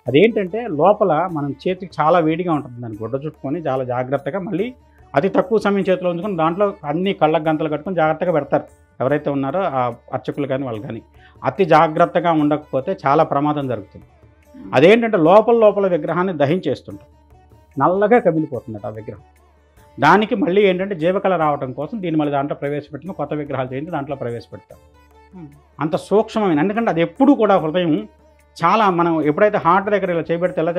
అదేంటంటే లోపల మనం చేతికి చాలా వేడిగా ఉంటుంది, దాన్ని గుడ్డ చుట్టుకొని చాలా జాగ్రత్తగా మళ్ళీ అతి తక్కువ సమయం చేతిలో ఉంచుకొని దాంట్లో అన్ని కళ్ళకు గంతలు కట్టుకొని జాగ్రత్తగా పెడతారు ఎవరైతే ఉన్నారో ఆ అర్చకులు కానీ వాళ్ళు కానీ. అతి జాగ్రత్తగా ఉండకపోతే చాలా ప్రమాదం జరుగుతుంది. అదేంటంటే లోపల విగ్రహాన్ని దహించేస్తుంటాం, నల్లగా కమిలిపోతుందట ఆ విగ్రహం. దానికి మళ్ళీ ఏంటంటే జీవకళ రావడం కోసం దీన్ని మళ్ళీ దాంట్లో ప్రవేశపెట్టుకుని కొత్త విగ్రహాలు చేయించి దాంట్లో ప్రవేశపెడతారు. అంత సూక్ష్మమైన, ఎందుకంటే అది ఎప్పుడు కూడా హృదయం చాలా, మనం ఎప్పుడైతే హార్ట్ దగ్గర ఇలా చేయబెడితే ఎలా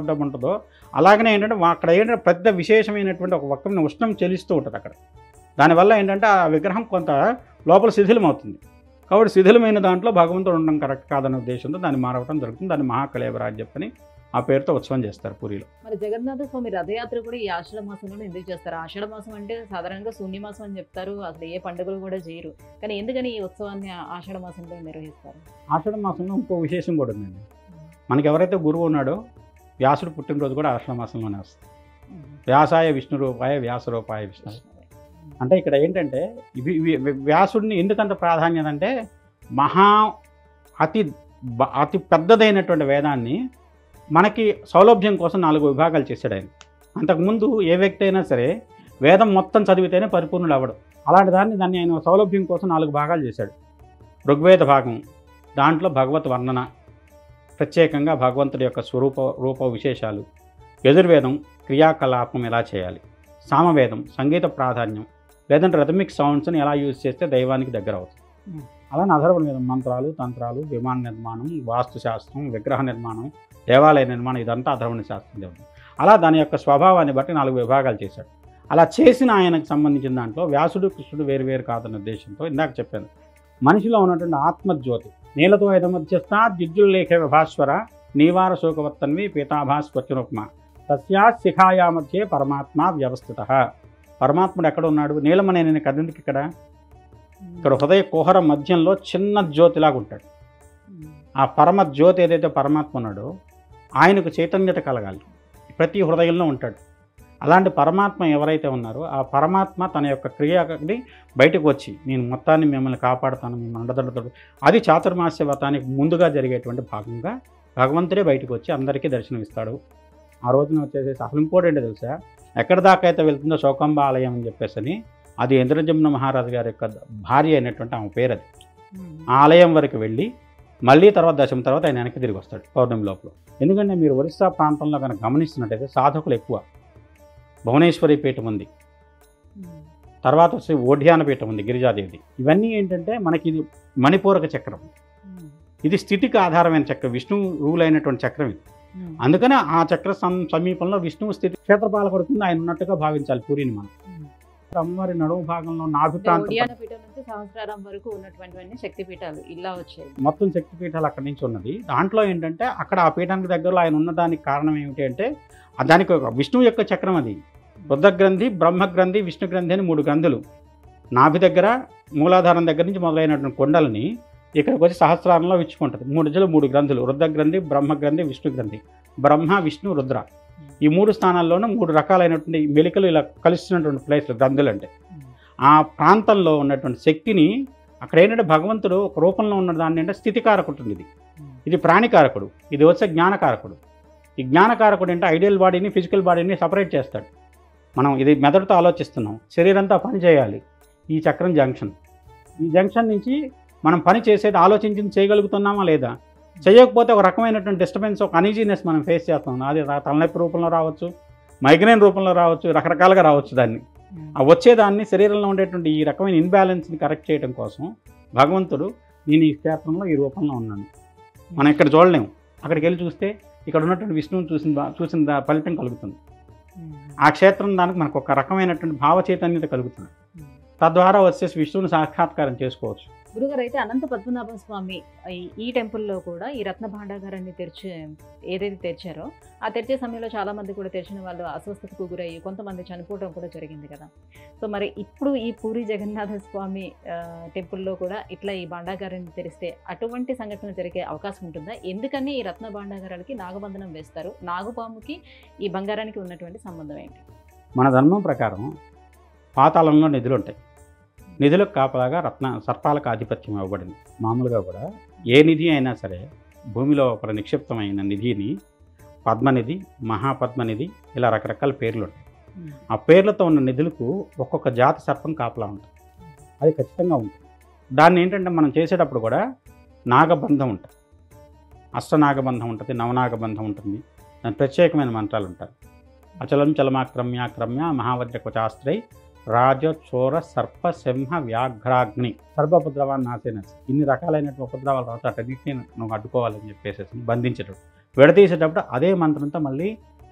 డబ్ ఉంటుందో అలాగనే ఏంటంటే అక్కడ ఏంటంటే పెద్ద విశేషమైనటువంటి ఒక వక్రమైన ఉష్ణం చెలిస్తూ ఉంటుంది అక్కడ. దానివల్ల ఏంటంటే ఆ విగ్రహం కొంత లోపల శిథిలం అవుతుంది. కాబట్టి శిథిలమైన దాంట్లో భగవంతుడు ఉండడం కరెక్ట్ కాదనే ఉద్దేశంతో దాన్ని మారవడం జరుగుతుంది. దాన్ని మహాకళేబరాజ్యం చెప్పని ఆ పేరుతో ఉత్సవం చేస్తారు పూరిలో. మరి జగన్నాథ స్వామి రథయాత్ర కూడా ఈ ఆషాఢ మాసంలో ఎందుకు చేస్తారు? ఆషాఢ మాసం అంటే సాధారణంగా శూన్యమాసం అని చెప్తారు, అసలు ఏ పండుగలు కూడా చేయరు. కానీ ఎందుకని ఈ ఉత్సవాన్ని ఆషాఢ మాసంలో నిర్వహిస్తారు? ఆషాఢ మాసంలో ఇంకో విశేషం కూడా ఉందండి. మనకి ఎవరైతే గురువు ఉన్నాడో వ్యాసుడు పుట్టినరోజు కూడా ఆషాఢ మాసంలోనే వస్తుంది. వ్యాసాయ విష్ణు రూపాయ వ్యాస రూపాయ విష్ణు. అంటే ఇక్కడ ఏంటంటే వ్యాసుడిని ఎందుకంత ప్రాధాన్యత అంటే అతి పెద్దదైనటువంటి వేదాన్ని మనకి సౌలభ్యం కోసం 4 విభాగాలు చేశాడు ఆయన. అంతకుముందు ఏ వ్యక్తి అయినా సరే వేదం మొత్తం చదివితేనే పరిపూర్ణుడు అవ్వడు. అలాంటి దాన్ని ఆయన సౌలభ్యం కోసం 4 భాగాలు చేశాడు. ఋగ్వేద భాగం, దాంట్లో భగవత్ వర్ణన, ప్రత్యేకంగా భగవంతుడి యొక్క రూప విశేషాలు. యజుర్వేదం క్రియాకలాపం ఎలా చేయాలి. సామవేదం సంగీత ప్రాధాన్యం, లేదంటే రిథమిక్ సౌండ్స్ని ఎలా యూజ్ చేస్తే దైవానికి దగ్గర అవుతుంది. అలానే అధర్వవేదం మంత్రాలు, తంత్రాలు, విమాన నిర్మాణం, వాస్తుశాస్త్రం, విగ్రహ నిర్మాణం, దేవాలయ నిర్మాణం, ఇదంతా అధర్వణ శాస్త్రం దేవుడు. అలా దాని యొక్క స్వభావాన్ని బట్టి 4 విభాగాలు చేశాడు. అలా చేసిన ఆయనకు సంబంధించిన దాంట్లో వ్యాసుడు కృష్ణుడు వేరు కాదన్న ఉద్దేశంతో ఇందాక చెప్పాను, మనిషిలో ఉన్నటువంటి ఆత్మజ్యోతి నీలతో యథమధ్యస్థ దిద్యుల్లేఖ విభాస్వర నీవార శోకవర్తన్వి పీతాభాస్వత్యునుప్మ తస్యా శిఖాయా మధ్యే పరమాత్మ వ్యవస్థిత. పరమాత్ముడు ఎక్కడ ఉన్నాడు? నీలమనే నేను కదెందుకు ఇక్కడ హృదయ కుహర మధ్యంలో చిన్న జ్యోతిలాగా ఉంటాడు. ఆ పరమ జ్యోతి ఏదైతే పరమాత్మ ఉన్నాడో ఆయనకు చైతన్యత కలగాలి, ప్రతి హృదయంలో ఉంటాడు. అలాంటి పరమాత్మ ఎవరైతే ఉన్నారో ఆ పరమాత్మ తన యొక్క క్రియని బయటకు వచ్చి నేను మొత్తాన్ని మిమ్మల్ని కాపాడుతాను, మిమ్మల్ని అండదండతాడు. అది చాతుర్మాస్య వ్రతానికి ముందుగా జరిగేటువంటి భాగంగా భగవంతుడే బయటకు వచ్చి అందరికీ దర్శనం ఇస్తాడు. ఆ రోజున వచ్చేసేసి అసలు ఇంపార్టెంట్ తెలుసా, ఎక్కడి దాకా అయితే వెళ్తుందో శోకంబ ఆలయం అని చెప్పేసి అది ఇంద్రజమున మహారాజు గారి యొక్క భార్య అయినటువంటి ఆమె పేరు అది. ఆ ఆలయం వరకు వెళ్ళి మళ్ళీ తర్వాత దశమి తర్వాత ఆయన వెనక్కి తిరిగి వస్తాడు పౌర్ణమి లోపల. ఎందుకంటే మీరు ఒరిస్సా ప్రాంతంలో కనుక గమనిస్తున్నట్టయితే సాధకులు ఎక్కువ. భువనేశ్వరి పీఠం ఉంది, తర్వాత వచ్చి ఓఢ్యాన పీఠం ఉంది, గిరిజాదేవి. ఇవన్నీ ఏంటంటే మనకి ఇది మణిపూరక చక్రం, ఇది స్థితికి ఆధారమైన చక్రం, విష్ణు రూల్ అయినటువంటి చక్రం ఇది. అందుకనే ఆ చక్ర సమీపంలో విష్ణువు స్థితి క్షేత్రపాలకుడు కింద ఆయన ఉన్నట్టుగా భావించాలి పూరిని మనం. అమ్మవారి నడుము భాగంలో నాభి ప్రాంతం నుంచి సహస్రారం వరకు ఉన్నటువంటి శక్తిపీఠాలు ఇలా వచ్చాయి, మొత్తం శక్తిపీఠాలు అక్కడి నుంచి ఉన్నది. దాంట్లో ఏంటంటే అక్కడ ఆ పీఠానికి దగ్గరలో ఆయన ఉన్నదానికి కారణం ఏమిటి అంటే దానికి ఒక విష్ణువు యొక్క చక్రం అది. రుద్రగ్రంథి, బ్రహ్మగ్రంథి, విష్ణు గ్రంథి అని 3 గ్రంథులు. నాభి దగ్గర మూలాధారం దగ్గర నుంచి మొదలైనటువంటి కొండలని ఇక్కడికి వచ్చి సహస్రారంలో విచ్చుకుంటుంది. 3 గ్రంథులు, రుద్రగ్రంథి, బ్రహ్మగ్రంథి, విష్ణు గ్రంథి. బ్రహ్మ, విష్ణు, రుద్ర ఈ 3 స్థానాల్లోనూ 3 రకాలైనటువంటి మెలికలు ఇలా కలుస్తున్నటువంటి ప్లేస్లు గ్రంథులు అంటే. ఆ ప్రాంతంలో ఉన్నటువంటి శక్తిని అక్కడ ఏంటంటే భగవంతుడు ఒక రూపంలో ఉన్న దాన్ని అంటే స్థితికారకుడు, ఇది ప్రాణికారకుడు, ఇది వచ్చే జ్ఞానకారకుడు. ఈ జ్ఞానకారకుడు అంటే ఐడియల్ బాడీని ఫిజికల్ బాడీని సపరేట్ చేస్తాడు. మనం ఇది మెదడుతో ఆలోచిస్తున్నాం, శరీరంతో పని చేయాలి. ఈ చక్రం జంక్షన్, ఈ జంక్షన్ నుంచి మనం పని చేసేది ఆలోచించింది చేయగలుగుతున్నామా లేదా, చేయకపోతే ఒక రకమైనటువంటి డిస్టర్బెన్స్, ఒక అనీజీనెస్ మనం ఫేస్ చేస్తాం. అది తలనొప్పి రూపంలో రావచ్చు, మైగ్రేన్ రూపంలో రావచ్చు, రకరకాలుగా రావచ్చు. దాన్ని ఆ వచ్చేదాన్ని శరీరంలో ఉండేటువంటి ఈ రకమైన ఇన్బ్యాలెన్స్ని కరెక్ట్ చేయడం కోసం భగవంతుడు నేను ఈ క్షేత్రంలో ఈ రూపంలో ఉన్నాను. మనం ఇక్కడ చూడలేము, అక్కడికి వెళ్ళి చూస్తే ఇక్కడ ఉన్నటువంటి విష్ణువుని చూసిన ఫలితం కలుగుతుంది. ఆ క్షేత్రం దానికి మనకు ఒక రకమైనటువంటి భావ చైతన్యత కలుగుతుంది. తద్వారా వచ్చేసి విష్ణువుని సాక్షాత్కారం చేసుకోవచ్చు. గురుగారు, అయితే అనంత పద్మనాభ స్వామి ఈ టెంపుల్లో కూడా ఈ రత్న భాండాగారాన్ని ఏదైతే తెరిచారో ఆ తెరిచే సమయంలో చాలా మంది కూడా తెరిచిన వాళ్ళు అస్వస్థతకు గురయ్యి కొంతమంది చనిపోవడం కూడా జరిగింది కదా. సో మరి ఇప్పుడు ఈ పూరి జగన్నాథ స్వామి టెంపుల్లో కూడా ఇట్లా ఈ భాండాగారాన్ని తెరిస్తే అటువంటి సంఘటన జరిగే అవకాశం ఉంటుందా? ఎందుకని ఈ రత్న భాండాగారాలకి నాగబంధనం వేస్తారు? నాగుపాముకి ఈ బంగారానికి ఉన్నటువంటి సంబంధం ఏంటి? మన ధర్మం ప్రకారం పాతాళంలో నిధులు ఉంటాయి, నిధులకు కాపలాగా సర్పాలకు ఆధిపత్యం ఇవ్వబడింది. మామూలుగా కూడా ఏ నిధి అయినా సరే భూమిలో ఒక నిక్షిప్తమైన నిధిని పద్మనిధి, మహాపద్మనిధి ఇలా రకరకాల పేర్లు ఉంటాయి. ఆ పేర్లతో ఉన్న నిధులకు ఒక్కొక్క జాతి సర్పం కాపలా ఉంటుంది. అది ఖచ్చితంగా ఉంటుంది. దాన్ని ఏంటంటే మనం చేసేటప్పుడు కూడా నాగబంధం ఉంటుంది, అష్టనాగబంధం ఉంటుంది, నవనాగబంధం ఉంటుంది. దాని ప్రత్యేకమైన మంత్రాలు ఉంటాయి. అచలం చలమాక్రమ్యాక్రమ్య మహావజ్రకవచాస్త్రై రాజచోర సర్ప సింహ వ్యాఘ్రాగ్ని సర్వోపద్రవాన్ని నాశేనసి. ఇన్ని రకాలైనటువంటి ఉపద్రవాలు తర్వాత అటన్నిటిని నువ్వు అడ్డుకోవాలని చెప్పేసి బంధించేటప్పుడు విడదీసేటప్పుడు అదే మంత్రంతో మళ్ళీ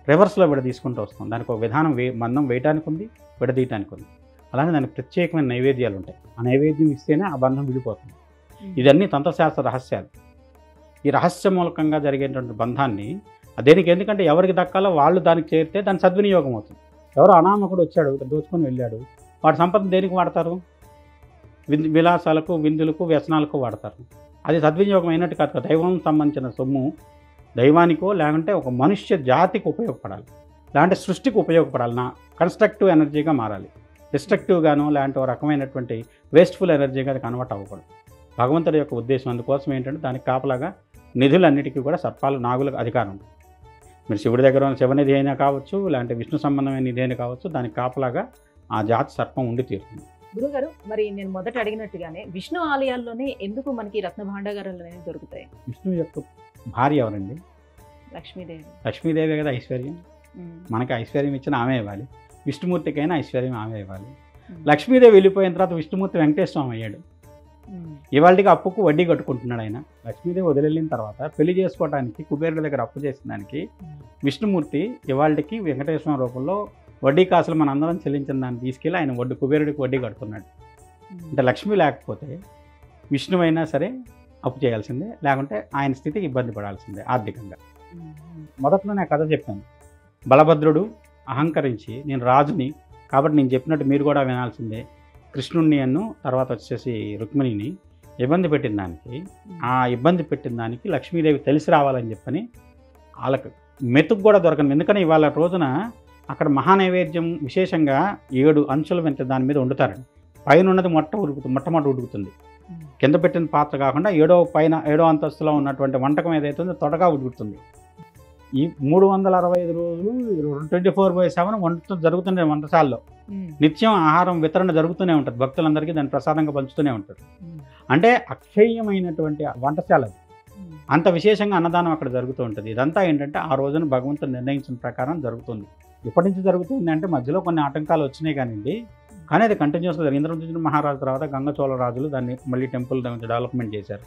రివర్స్లో విడదీసుకుంటూ వస్తాం. దానికి ఒక విధానం మందం వేయటానికి ఉంది, విడదీయటానికి ఉంది. అలానే దానికి ప్రత్యేకమైన నైవేద్యాలు ఉంటాయి. ఆ నైవేద్యం ఇస్తేనే ఆ బంధం విడిపోతుంది. ఇదన్నీ తంత్రశాస్త్ర రహస్యాలు. ఈ రహస్య మూలకంగా జరిగేటువంటి బంధాన్ని దేనికి, ఎందుకంటే ఎవరికి దక్కాలో వాళ్ళు దానికి చేరితే దాని సద్వినియోగం అవుతుంది. ఎవరో అనామకుడు వచ్చాడు, దోచుకొని వెళ్ళాడు, వాడి సంపదను దేనికి వాడతారు? విలాసాలకు, విందులకు, వ్యసనాలకు వాడతారు. అది సద్వినియోగం అయినట్టు కాదు. దైవం సంబంధించిన సొమ్ము దైవానికో లేకుంటే ఒక మనుష్య జాతికి ఉపయోగపడాలి, లేదంటే సృష్టికి ఉపయోగపడాలి. నా కన్స్ట్రక్టివ్ ఎనర్జీగా మారాలి. డిస్ట్రక్టివ్గాను లేదంటే ఒక రకమైనటువంటి వేస్ట్ఫుల్ ఎనర్జీగా అది కన్వర్ట్ అవ్వకూడదు. భగవంతుడి యొక్క ఉద్దేశం అందుకోసం ఏంటంటే దానికి కాపలాగా నిధులన్నిటికీ కూడా సర్పాలు, నాగులకు అధికారం. మీరు శివుడి దగ్గర ఉన్న శివనిధి అయినా కావచ్చు, లేదంటే విష్ణు సంబంధమైన నిధి అయినా కావచ్చు, దానికి కాపలాగా ఆ జాతి సర్పం ఉండి తీరుతుంది. గురుగారు, మరి నేను మొదట అడిగినట్టుగానే విష్ణు ఆలయాల్లోనే ఎందుకు మనకి రత్న భాండాగారాలు అనేవి దొరుకుతాయి? విష్ణు యొక్క భార్య ఎవరండి? లక్ష్మీదేవి. లక్ష్మీదేవి కదా ఐశ్వర్యం. మనకి ఐశ్వర్యం ఇచ్చిన ఆమె ఇవ్వాలి, విష్ణుమూర్తికైనా ఐశ్వర్యం ఆమె ఇవ్వాలి. లక్ష్మీదేవి వెళ్ళిపోయిన తర్వాత విష్ణుమూర్తి వెంకటేశ్వర స్వామి అయ్యాడు. ఇవాళకి అప్పుకు వడ్డీ కట్టుకుంటున్నాడు ఆయన. లక్ష్మీదేవి వదిలిన తర్వాత పెళ్లి చేసుకోవడానికి కుబేరుడి దగ్గర అప్పు చేసిన దానికి విష్ణుమూర్తి ఇవాళకి వెంకటేశ్వర రూపంలో వడ్డీ కాసులు మన అందరం చెల్లించిన దాన్ని తీసుకెళ్ళి ఆయన కుబేరుడికి వడ్డీ కడుతున్నాడు. అంటే లక్ష్మి లేకపోతే విష్ణువు అయినా సరే అప్పు చేయాల్సిందే, లేకుంటే ఆయన స్థితికి ఇబ్బంది పడాల్సిందే ఆర్థికంగా. మొదట్లో నేను కథ చెప్పాను. బలభద్రుడు అహంకరించి నేను రాజుని కాబట్టి నేను చెప్పినట్టు మీరు కూడా వినాల్సిందే, కృష్ణుణ్ణి అన్ను తర్వాత వచ్చేసి రుక్మిణిని ఇబ్బంది పెట్టిన దానికి, ఆ ఇబ్బంది పెట్టిన దానికి లక్ష్మీదేవి తెలిసి రావాలని చెప్పని వాళ్ళకి మెతుకు కూడా దొరకను. ఎందుకని ఇవాళ రోజున అక్కడ మహానైవేద్యం విశేషంగా 7 అంచుల వెంట దాని మీద వండుతారండి. పైన ఉన్నది మొట్టమొదటి ఉడుకుతుంది. కింద పెట్టిన పాత్ర కాకుండా 7వ అంతస్తులో ఉన్నటువంటి వంటకం ఏదైతే ఉందో తొడగా ఉడుకుతుంది. ఈ 365 రోజులు 24/7 వండుతూ జరుగుతుండే వంటశాలలో నిత్యం ఆహారం వితరణ జరుగుతూనే ఉంటుంది. భక్తులందరికీ దాన్ని ప్రసాదంగా పంచుతూనే ఉంటారు. అంటే అక్షయమైనటువంటి వంటశాల అది. అంత విశేషంగా అన్నదానం అక్కడ జరుగుతూ ఉంటుంది. ఇదంతా ఏంటంటే ఆ రోజున భగవంతుడు నిర్ణయించిన ప్రకారం జరుగుతుంది. ఎప్పటి నుంచి జరుగుతుంది అంటే మధ్యలో కొన్ని ఆటంకాలు వచ్చినాయి కానివ్వండి, కానీ అది కంటిన్యూస్గా ఇంద్రజిత్ మహారాజు తర్వాత గంగచోళ రాజులు దాన్ని మళ్ళీ టెంపుల్ డెవలప్మెంట్ చేశారు.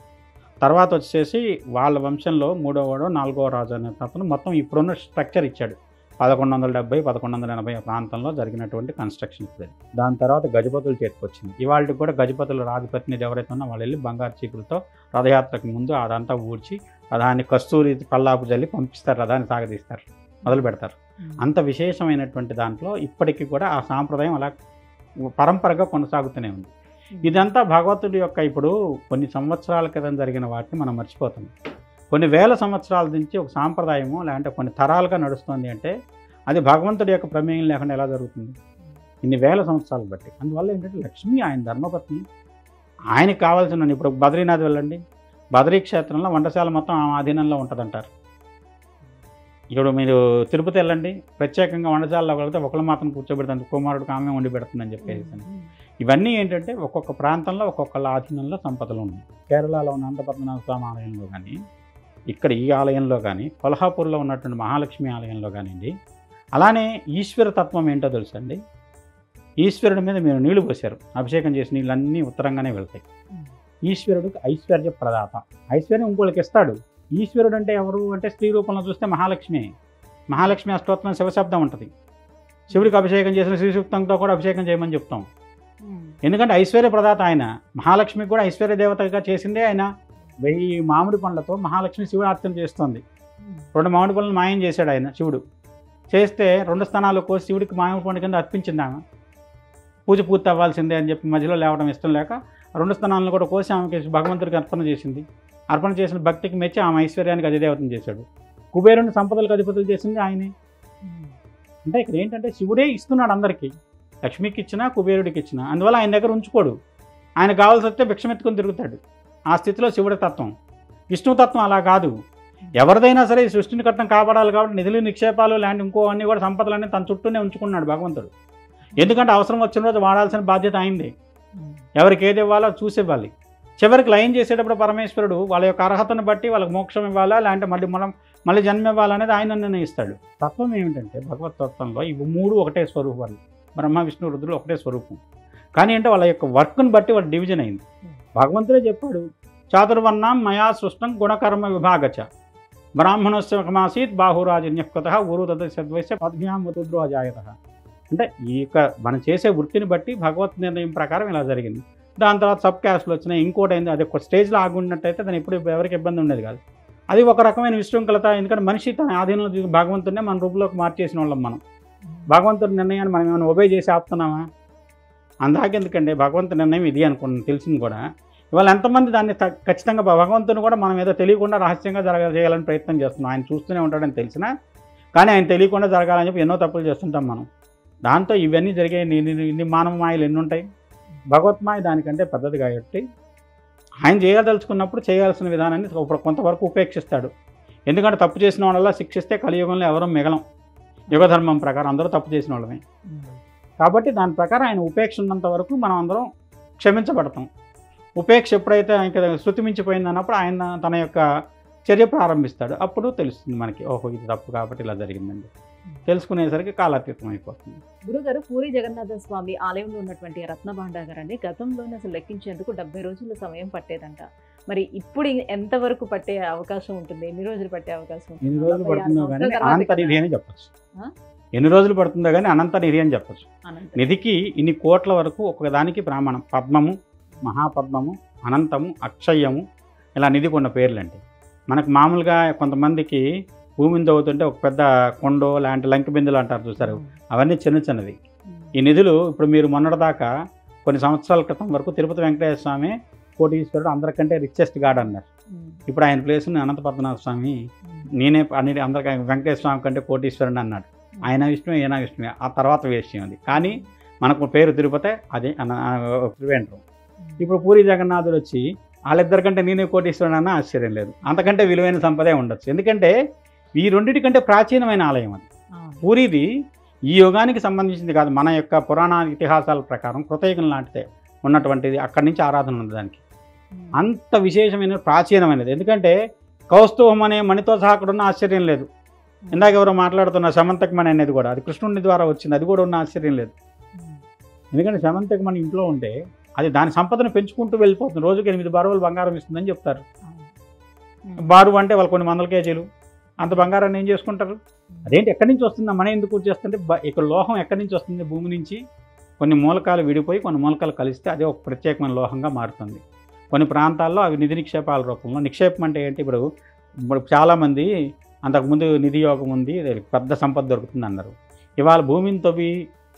తర్వాత వచ్చేసి వాళ్ళ వంశంలో 3వ 4వ రాజు అనే అతను మొత్తం ఇప్పుడున్న స్ట్రక్చర్ ఇచ్చాడు. 1170, 1180 ప్రాంతంలో జరిగినటువంటి కన్స్ట్రక్షన్ ఇప్పుడు. దాని తర్వాత గజపతుల చేతికి వచ్చింది. ఇవాళకి కూడా గజపతుల రాజపతినిధి ఎవరైతే ఉన్నా వాళ్ళు వెళ్ళి బంగారు చీకులతో రథయాత్రకు ముందు అదంతా ఊడ్చి రథాన్ని కస్తూరి పల్లాపు జల్లి పంపిస్తారు, రథాన్ని సాగదీస్తారు, మొదలు పెడతారు. అంత విశేషమైనటువంటి దాంట్లో ఇప్పటికీ కూడా ఆ సాంప్రదాయం అలా పరంపరగా కొనసాగుతూనే ఉంది. ఇదంతా భగవంతుడి యొక్క ఇప్పుడు కొన్ని సంవత్సరాల క్రితం జరిగిన వాటిని మనం మర్చిపోతున్నాం. కొన్ని వేల సంవత్సరాల నుంచి ఒక సాంప్రదాయము లేదంటే కొన్ని తరాలుగా నడుస్తుంది అంటే అది భగవంతుడి యొక్క ప్రమేయం లేకుండా ఎలా జరుగుతుంది? ఇన్ని వేల సంవత్సరాలు బట్టి. అందువల్ల ఏంటంటే లక్ష్మి ఆయన ధర్మపత్ని, ఆయనకి కావాల్సిన ఇప్పుడు బద్రీనాథ్ వెళ్ళండి, బద్రీ క్షేత్రంలో వంటశాల మొత్తం ఆ ఆధీనంలో ఉంటుందంటారు. ఇప్పుడు మీరు తిరుపతి వెళ్ళండి, ప్రత్యేకంగా వంటశాలలో వెళ్తే ఒకళ్ళు మాత్రం కూర్చోబెడతాను, కుమారుడికి ఆమె వండి పెడుతుందని చెప్పేసి. ఇవన్నీ ఏంటంటే ఒక్కొక్క ప్రాంతంలో ఒక్కొక్కళ్ళ ఆధీనంలో సంపదలు ఉన్నాయి. కేరళలో ఉన్న అనంతపద్మనాభ స్వామి ఆలయంలో కానీ, ఇక్కడ ఈ ఆలయంలో కానీ, కొల్హాపూర్లో ఉన్నటువంటి మహాలక్ష్మి ఆలయంలో కానివ్వండి. అలానే ఈశ్వర తత్వం ఏంటో తెలుసండి. ఈశ్వరుడి మీద మీరు నీళ్లు పోశారు, అభిషేకం చేసి నీళ్ళన్నీ ఉత్తరంగానే వెళ్తాయి. ఈశ్వరుడికి ఐశ్వర్య ప్రదాత, ఐశ్వర్యం ఇంకోళ్ళకి ఇస్తాడు. ఈశ్వరుడు అంటే ఎవరు అంటే స్త్రీ రూపంలో చూస్తే మహాలక్ష్మి. మహాలక్ష్మి అష్టోత్తరం శివశబ్దం ఉంటుంది. శివుడికి అభిషేకం చేసిన శ్రీ సూక్తంతో కూడా అభిషేకం చేయమని చెప్తాం. ఎందుకంటే ఐశ్వర్య ప్రదాత ఆయన. మహాలక్ష్మికి కూడా ఐశ్వర్య దేవతగా చేసిందే ఆయన. 1000 మామిడి పండ్లతో మహాలక్ష్మి శివుడు అర్చన చేస్తుంది. 2 మామిడి పండ్లను మాయం చేశాడు ఆయన శివుడు. చేస్తే 2 స్థానాలు కోసి శివుడికి మామిడి పండు కింద అర్పించింది ఆమె. పూజ పూర్తి అవ్వాల్సిందే అని చెప్పి మధ్యలో లేవడం ఇష్టం లేక 2 స్థానాలను కూడా కోసి ఆమెకి భగవంతుడికి అర్పణ చేసింది. అర్పణ చేసిన భక్తికి మెచ్చి ఆమె ఐశ్వర్యానికి అధిదేవతను చేశాడు. కుబేరుని సంపదలకు అధిపతులు చేసింది ఆయనే. అంటే ఇక్కడ ఏంటంటే శివుడే ఇస్తున్నాడు అందరికీ. లక్ష్మికి ఇచ్చినా కుబేరుడికి ఇచ్చినా. అందువల్ల ఆయన దగ్గర ఉంచుకోడు. ఆయన కావాల్సి వస్తే భిక్షమెత్తుకొని తిరుగుతాడు. ఆ స్థితిలో శివుడి తత్వం. విష్ణుతత్వం అలా కాదు. ఎవరిదైనా సరే ఈ సృష్టిని కట్టడం కాపాడాలి కాబట్టి నిధులు నిక్షేపాలు లాంటి ఇంకో అన్నీ కూడా సంపదలన్నీ తన చుట్టూనే ఉంచుకున్నాడు భగవంతుడు. ఎందుకంటే అవసరం వచ్చిన రోజు వాడాల్సిన బాధ్యత అయింది. ఎవరికి ఏది ఇవ్వాలో చూసి ఇవ్వాలి. చివరికి లయం చేసేటప్పుడు పరమేశ్వరుడు వాళ్ళ యొక్క అర్హతను బట్టి వాళ్ళకి మోక్షం ఇవ్వాలా లేదంటే మళ్ళీ జన్మ ఇవ్వాలనేది ఆయన నిర్ణయిస్తాడు. తత్వం ఏమిటంటే భగవత్ తత్వంలో ఇవి మూడు ఒకటే స్వరూపాలు. బ్రహ్మ విష్ణు రుద్రులు ఒకటే స్వరూపం. కానీ అంటే వాళ్ళ యొక్క వర్క్ను బట్టి వాళ్ళ డివిజన్ అయింది. భగవంతుడే చెప్పాడు, చాతుర్వర్ణం మయా సృష్టం గుణకర్మ విభాగచ బ్రాహ్మణోత్సవమాసీత్ బాహురాజన్యకృత ఊరు తద్వైశ్య పద్భ్యాముద్రోజాయత. అంటే ఈ యొక్క మనం చేసే వృత్తిని బట్టి భగవత్ నిర్ణయం ప్రకారం ఇలా జరిగింది. దాని తర్వాత సబ్ క్యాస్ట్లు వచ్చినాయి, ఇంకోటి అయింది. అది ఒక స్టేజ్లో ఆగున్నట్టయితే దాని ఎప్పుడు ఎవరికి ఇబ్బంది ఉండేది కాదు. అది ఒక రకమైన విశృంఖలత. ఎందుకంటే మనిషి తన ఆధీనంలో భగవంతుడినే మన రూపంలోకి మార్చేసిన వాళ్ళం మనం. భగవంతుడి నిర్ణయాన్ని మనం ఏమైనా ఒబే చేసి ఆపుతున్నామా? అందాకెందుకండి భగవంతుడి నిర్ణయం ఇది అనుకున్నాను తెలిసింది కూడా. ఇవాళ ఎంతమంది దాన్ని ఖచ్చితంగా భగవంతుని కూడా మనం ఏదో తెలియకుండా రహస్యంగా చేయాలని ప్రయత్నం చేస్తున్నాం. ఆయన చూస్తూనే ఉంటాడని తెలిసినా కానీ ఆయన తెలియకుండా జరగాలని చెప్పి ఎన్నో తప్పులు చేస్తుంటాం మనం. దాంతో ఇవన్నీ జరిగే ఇన్ని మానవ మాయలు ఎన్ని ఉంటాయి. భగవత్మాయ దానికంటే పెద్దది కాబట్టి ఆయన చేయదలుచుకున్నప్పుడు చేయాల్సిన విధానాన్ని కొంతవరకు ఉపేక్షిస్తాడు. ఎందుకంటే తప్పు చేసిన వాళ్ళ శిక్షిస్తే కలియుగంలో ఎవరూ మిగలం. యుగధర్మం ప్రకారం అందరూ తప్పు చేసిన వాళ్ళమే కాబట్టి దాని ప్రకారం ఆయన ఉపేక్ష ఉన్నంత వరకు మనం అందరం క్షమించబడతాం. ఉపేక్ష ఎప్పుడైతే ఇంకా శృతి మించిపోయింది అన్నప్పుడు ఆయన తన యొక్క చర్య ప్రారంభిస్తాడు. అప్పుడు తెలుస్తుంది మనకి, ఓహో ఇది తప్పు కాబట్టి ఇలా జరిగిందండి. తెలుసుకునేసరికి కాలాతీతం అయిపోతుంది. గురుగారు, పూరి జగన్నాథ స్వామి ఆలయంలో ఉన్నటువంటి రత్న భాండాగారాన్ని గతంలోనే అసలు లెక్కించేందుకు 70 రోజుల సమయం పట్టేదంట. మరి ఇప్పుడు ఎంతవరకు పట్టే అవకాశం ఉంటుంది? ఎన్ని రోజులు పట్టే అవకాశం ఉంటుంది? ఎన్ని రోజులు పడుతుందో కానీ అనంత నిధి అని చెప్పచ్చు. ఎన్ని రోజులు పడుతుందో కానీ అనంత నిధి అని చెప్పచ్చు. నిధికి ఇన్ని కోట్ల వరకు ఒకదానికి ప్రమాణం. పద్మము, మహాపద్మము, అనంతము, అక్షయము, ఇలా నిధికి ఉన్న పేర్లండి. మనకు మామూలుగా కొంతమందికి భూమిని తవ్వుతుంటే ఒక పెద్ద కొండో లాంటి లంకి బిందులు అంటారు చూసారు, అవన్నీ చిన్నది. ఈ నిధులు ఇప్పుడు మీరు మొన్నటిదాకా కొన్ని సంవత్సరాల క్రితం వరకు తిరుపతి వెంకటేశ్వర స్వామి కోటీశ్వరుడు అందరికంటే రిచెస్ట్ గాడ్ అన్నారు. ఇప్పుడు ఆయన ప్లేస్ని అనంత పద్మనాభ స్వామి నేనే అందరికీ వెంకటేశ్వర స్వామి కంటే కోటీశ్వరుడు అన్నాడు. ఆయన విష్ణు ఈయన విష్ణువే, ఆ తర్వాత విషయం అది. కానీ మనకు పేరు తిరుపతి, అది త్రివేంద్రం. ఇప్పుడు పూరి జగన్నాథుడు వచ్చి వాళ్ళిద్దరికంటే నేనే కోటీశ్వరుడు అన్న ఆశ్చర్యం లేదు. అంతకంటే విలువైన సంపదే ఉండొచ్చు. ఎందుకంటే ఈ రెండింటికంటే ప్రాచీనమైన ఆలయం అది. పూరిది ఈ యుగానికి సంబంధించింది కాదు, మన యొక్క పురాణ ఇతిహాసాల ప్రకారం కృతయుగం లాంటిదే ఉన్నటువంటిది. అక్కడి నుంచి ఆరాధన ఉంది దానికి. అంత విశేషమైన ప్రాచీనమైనది. ఎందుకంటే కౌస్తుభం అనే మణితో సహా అక్కడ ఉన్న ఆశ్చర్యం లేదు. ఇందాక ఎవరో మాట్లాడుతున్న శమంతకమణి అనేది కూడా అది కృష్ణుడి ద్వారా వచ్చింది, అది కూడా ఉన్న ఆశ్చర్యం లేదు. ఎందుకంటే శమంతకమణి ఇంట్లో ఉంటే అది దాని సంపదను పెంచుకుంటూ వెళ్ళిపోతుంది. రోజుకి 8 బారువులు బంగారం ఇస్తుందని చెప్తారు. బారువు అంటే వాళ్ళు కొన్ని వందల కేజీలు, అంత బంగారాన్ని ఏం చేసుకుంటారు? అదేంటి ఎక్కడి నుంచి వస్తుందా, మన ఎందుకు చేస్తుంటే ఇక్కడ లోహం ఎక్కడి నుంచి వస్తుంది? భూమి నుంచి కొన్ని మూలకాలు విడిపోయి కొన్ని మూలకాలు కలిస్తే అదే ఒక ప్రత్యేకమైన లోహంగా మారుతుంది. కొన్ని ప్రాంతాల్లో అవి నిధి నిక్షేపాల రూపంలో. నిక్షేపం అంటే ఏంటి? ఇప్పుడు చాలామంది అంతకుముందు నిధి యోగం ఉంది, పెద్ద సంపద దొరుకుతుంది అన్నారు. ఇవాళ భూమిని తవ్వి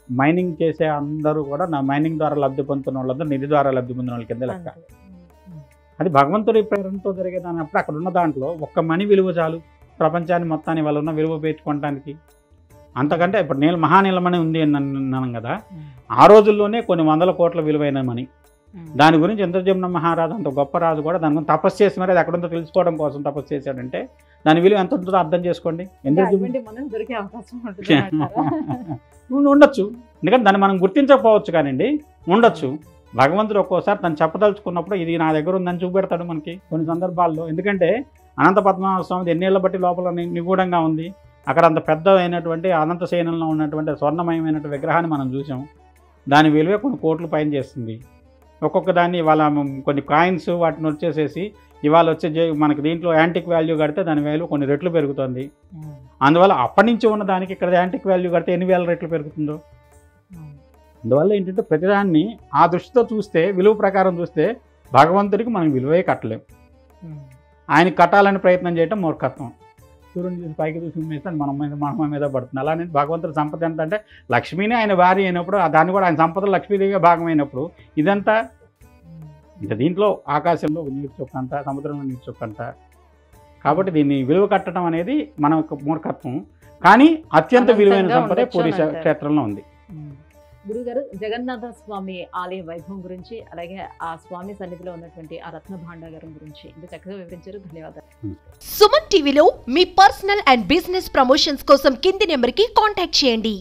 మైనింగ్ చేసే అందరూ కూడా నా మైనింగ్ ద్వారా లబ్ధి పొందుతున్న వాళ్ళందరూ నిధి ద్వారా లబ్ధి పొందిన వాళ్ళ కింద లెక్క. అది భగవంతుడి ప్రేరణతో జరిగేదాన్నప్పుడు అక్కడ ఉన్న దాంట్లో ఒక్క మణి విలువ చాలు ప్రపంచాన్ని మొత్తాన్ని వాళ్ళ ఉన్న విలువ పెంచుకోవటానికి. అంతకంటే ఇప్పుడు మహానీలమణి ఉంది అని అన్నాను కదా, ఆ రోజుల్లోనే కొన్ని 100 కోట్ల విలువైన మణి. దాని గురించి ఇంద్రజమున మహారాజు అంత గొప్ప రాజు కూడా దాని గురించి తపస్సు చేసి మరి అది ఎక్కడుందో తెలుసుకోవడం కోసం తపస్సు చేశాడంటే దాని విలువ ఎంత ఉంటుందో అర్థం చేసుకోండి. ఉండొచ్చు, ఎందుకంటే దాన్ని మనం గుర్తించకపోవచ్చు కానివ్వండి, ఉండొచ్చు. భగవంతుడు ఒక్కోసారి తను చెప్పదలుచుకున్నప్పుడు ఇది నా దగ్గర ఉందని చూపెడతాడు మనకి కొన్ని సందర్భాల్లో. ఎందుకంటే అనంత పద్మనాభ స్వామి ఎన్నేళ్ల బట్టి లోపల నిగూఢంగా ఉంది. అక్కడ అంత పెద్ద అయినటువంటి అనంత శయనంలో ఉన్నటువంటి స్వర్ణమయమైనటువంటి విగ్రహాన్ని మనం చూసాం. దాని విలువే కొన్ని కోట్ల పైన చేస్తుంది. ఒక్కొక్క దాన్ని ఇవాళ కొన్ని కాయిన్స్ వాటిని వచ్చేసేసి ఇవాళ వచ్చే మనకి దీంట్లో యాంటిక్ వాల్యూ కడితే దాని వాల్యూ కొన్ని రెట్లు పెరుగుతుంది. అందువల్ల అప్పటి నుంచి ఉన్న దానికి ఇక్కడ యాంటిక్ వాల్యూ కడితే ఎన్ని వేల రెట్లు పెరుగుతుందో. అందువల్ల ఏంటంటే ప్రతిదాన్ని ఆ దృష్టితో చూస్తే, విలువ ప్రకారం చూస్తే భగవంతుడికి మనం విలువే కట్టలేం. ఆయనకి కట్టాలని ప్రయత్నం చేయటం మూర్ఖత్వం. సూర్యుని చూసి పైకి చూసి ఉమ్మేస్తే మన మీద పడుతుంది. అలానే భగవంతుడి సంపద ఎంత అంటే లక్ష్మీనే ఆయన భార్య అయినప్పుడు దాన్ని కూడా ఆయన సంపదలో లక్ష్మీదేవిగా భాగమైనప్పుడు ఇదంతా ఇంకా దీంట్లో ఆకాశంలో నీరు చొక్కంత, సముద్రంలో నీరు చొక్కంత. కాబట్టి దీన్ని విలువ కట్టడం అనేది మన యొక్క మూర్ఖత్వం. కానీ అత్యంత విలువైన సంపద పూరి క్షేత్రంలో ఉంది. గురుగారు, జగన్నాథ స్వామి ఆలయ వైభవం గురించి, అలాగే ఆ స్వామి సన్నిధిలో ఉన్నటువంటి ఆ రత్న భాండాగారం గురించి ఇంత చక్కగా వివరించారు. ధన్యవాదాలు. సుమన్ టీవీలో మీ పర్సనల్ అండ్ బిజినెస్ ప్రమోషన్స్ కోసం కింది నెంబర్కి కాంటాక్ట్ చేయండి.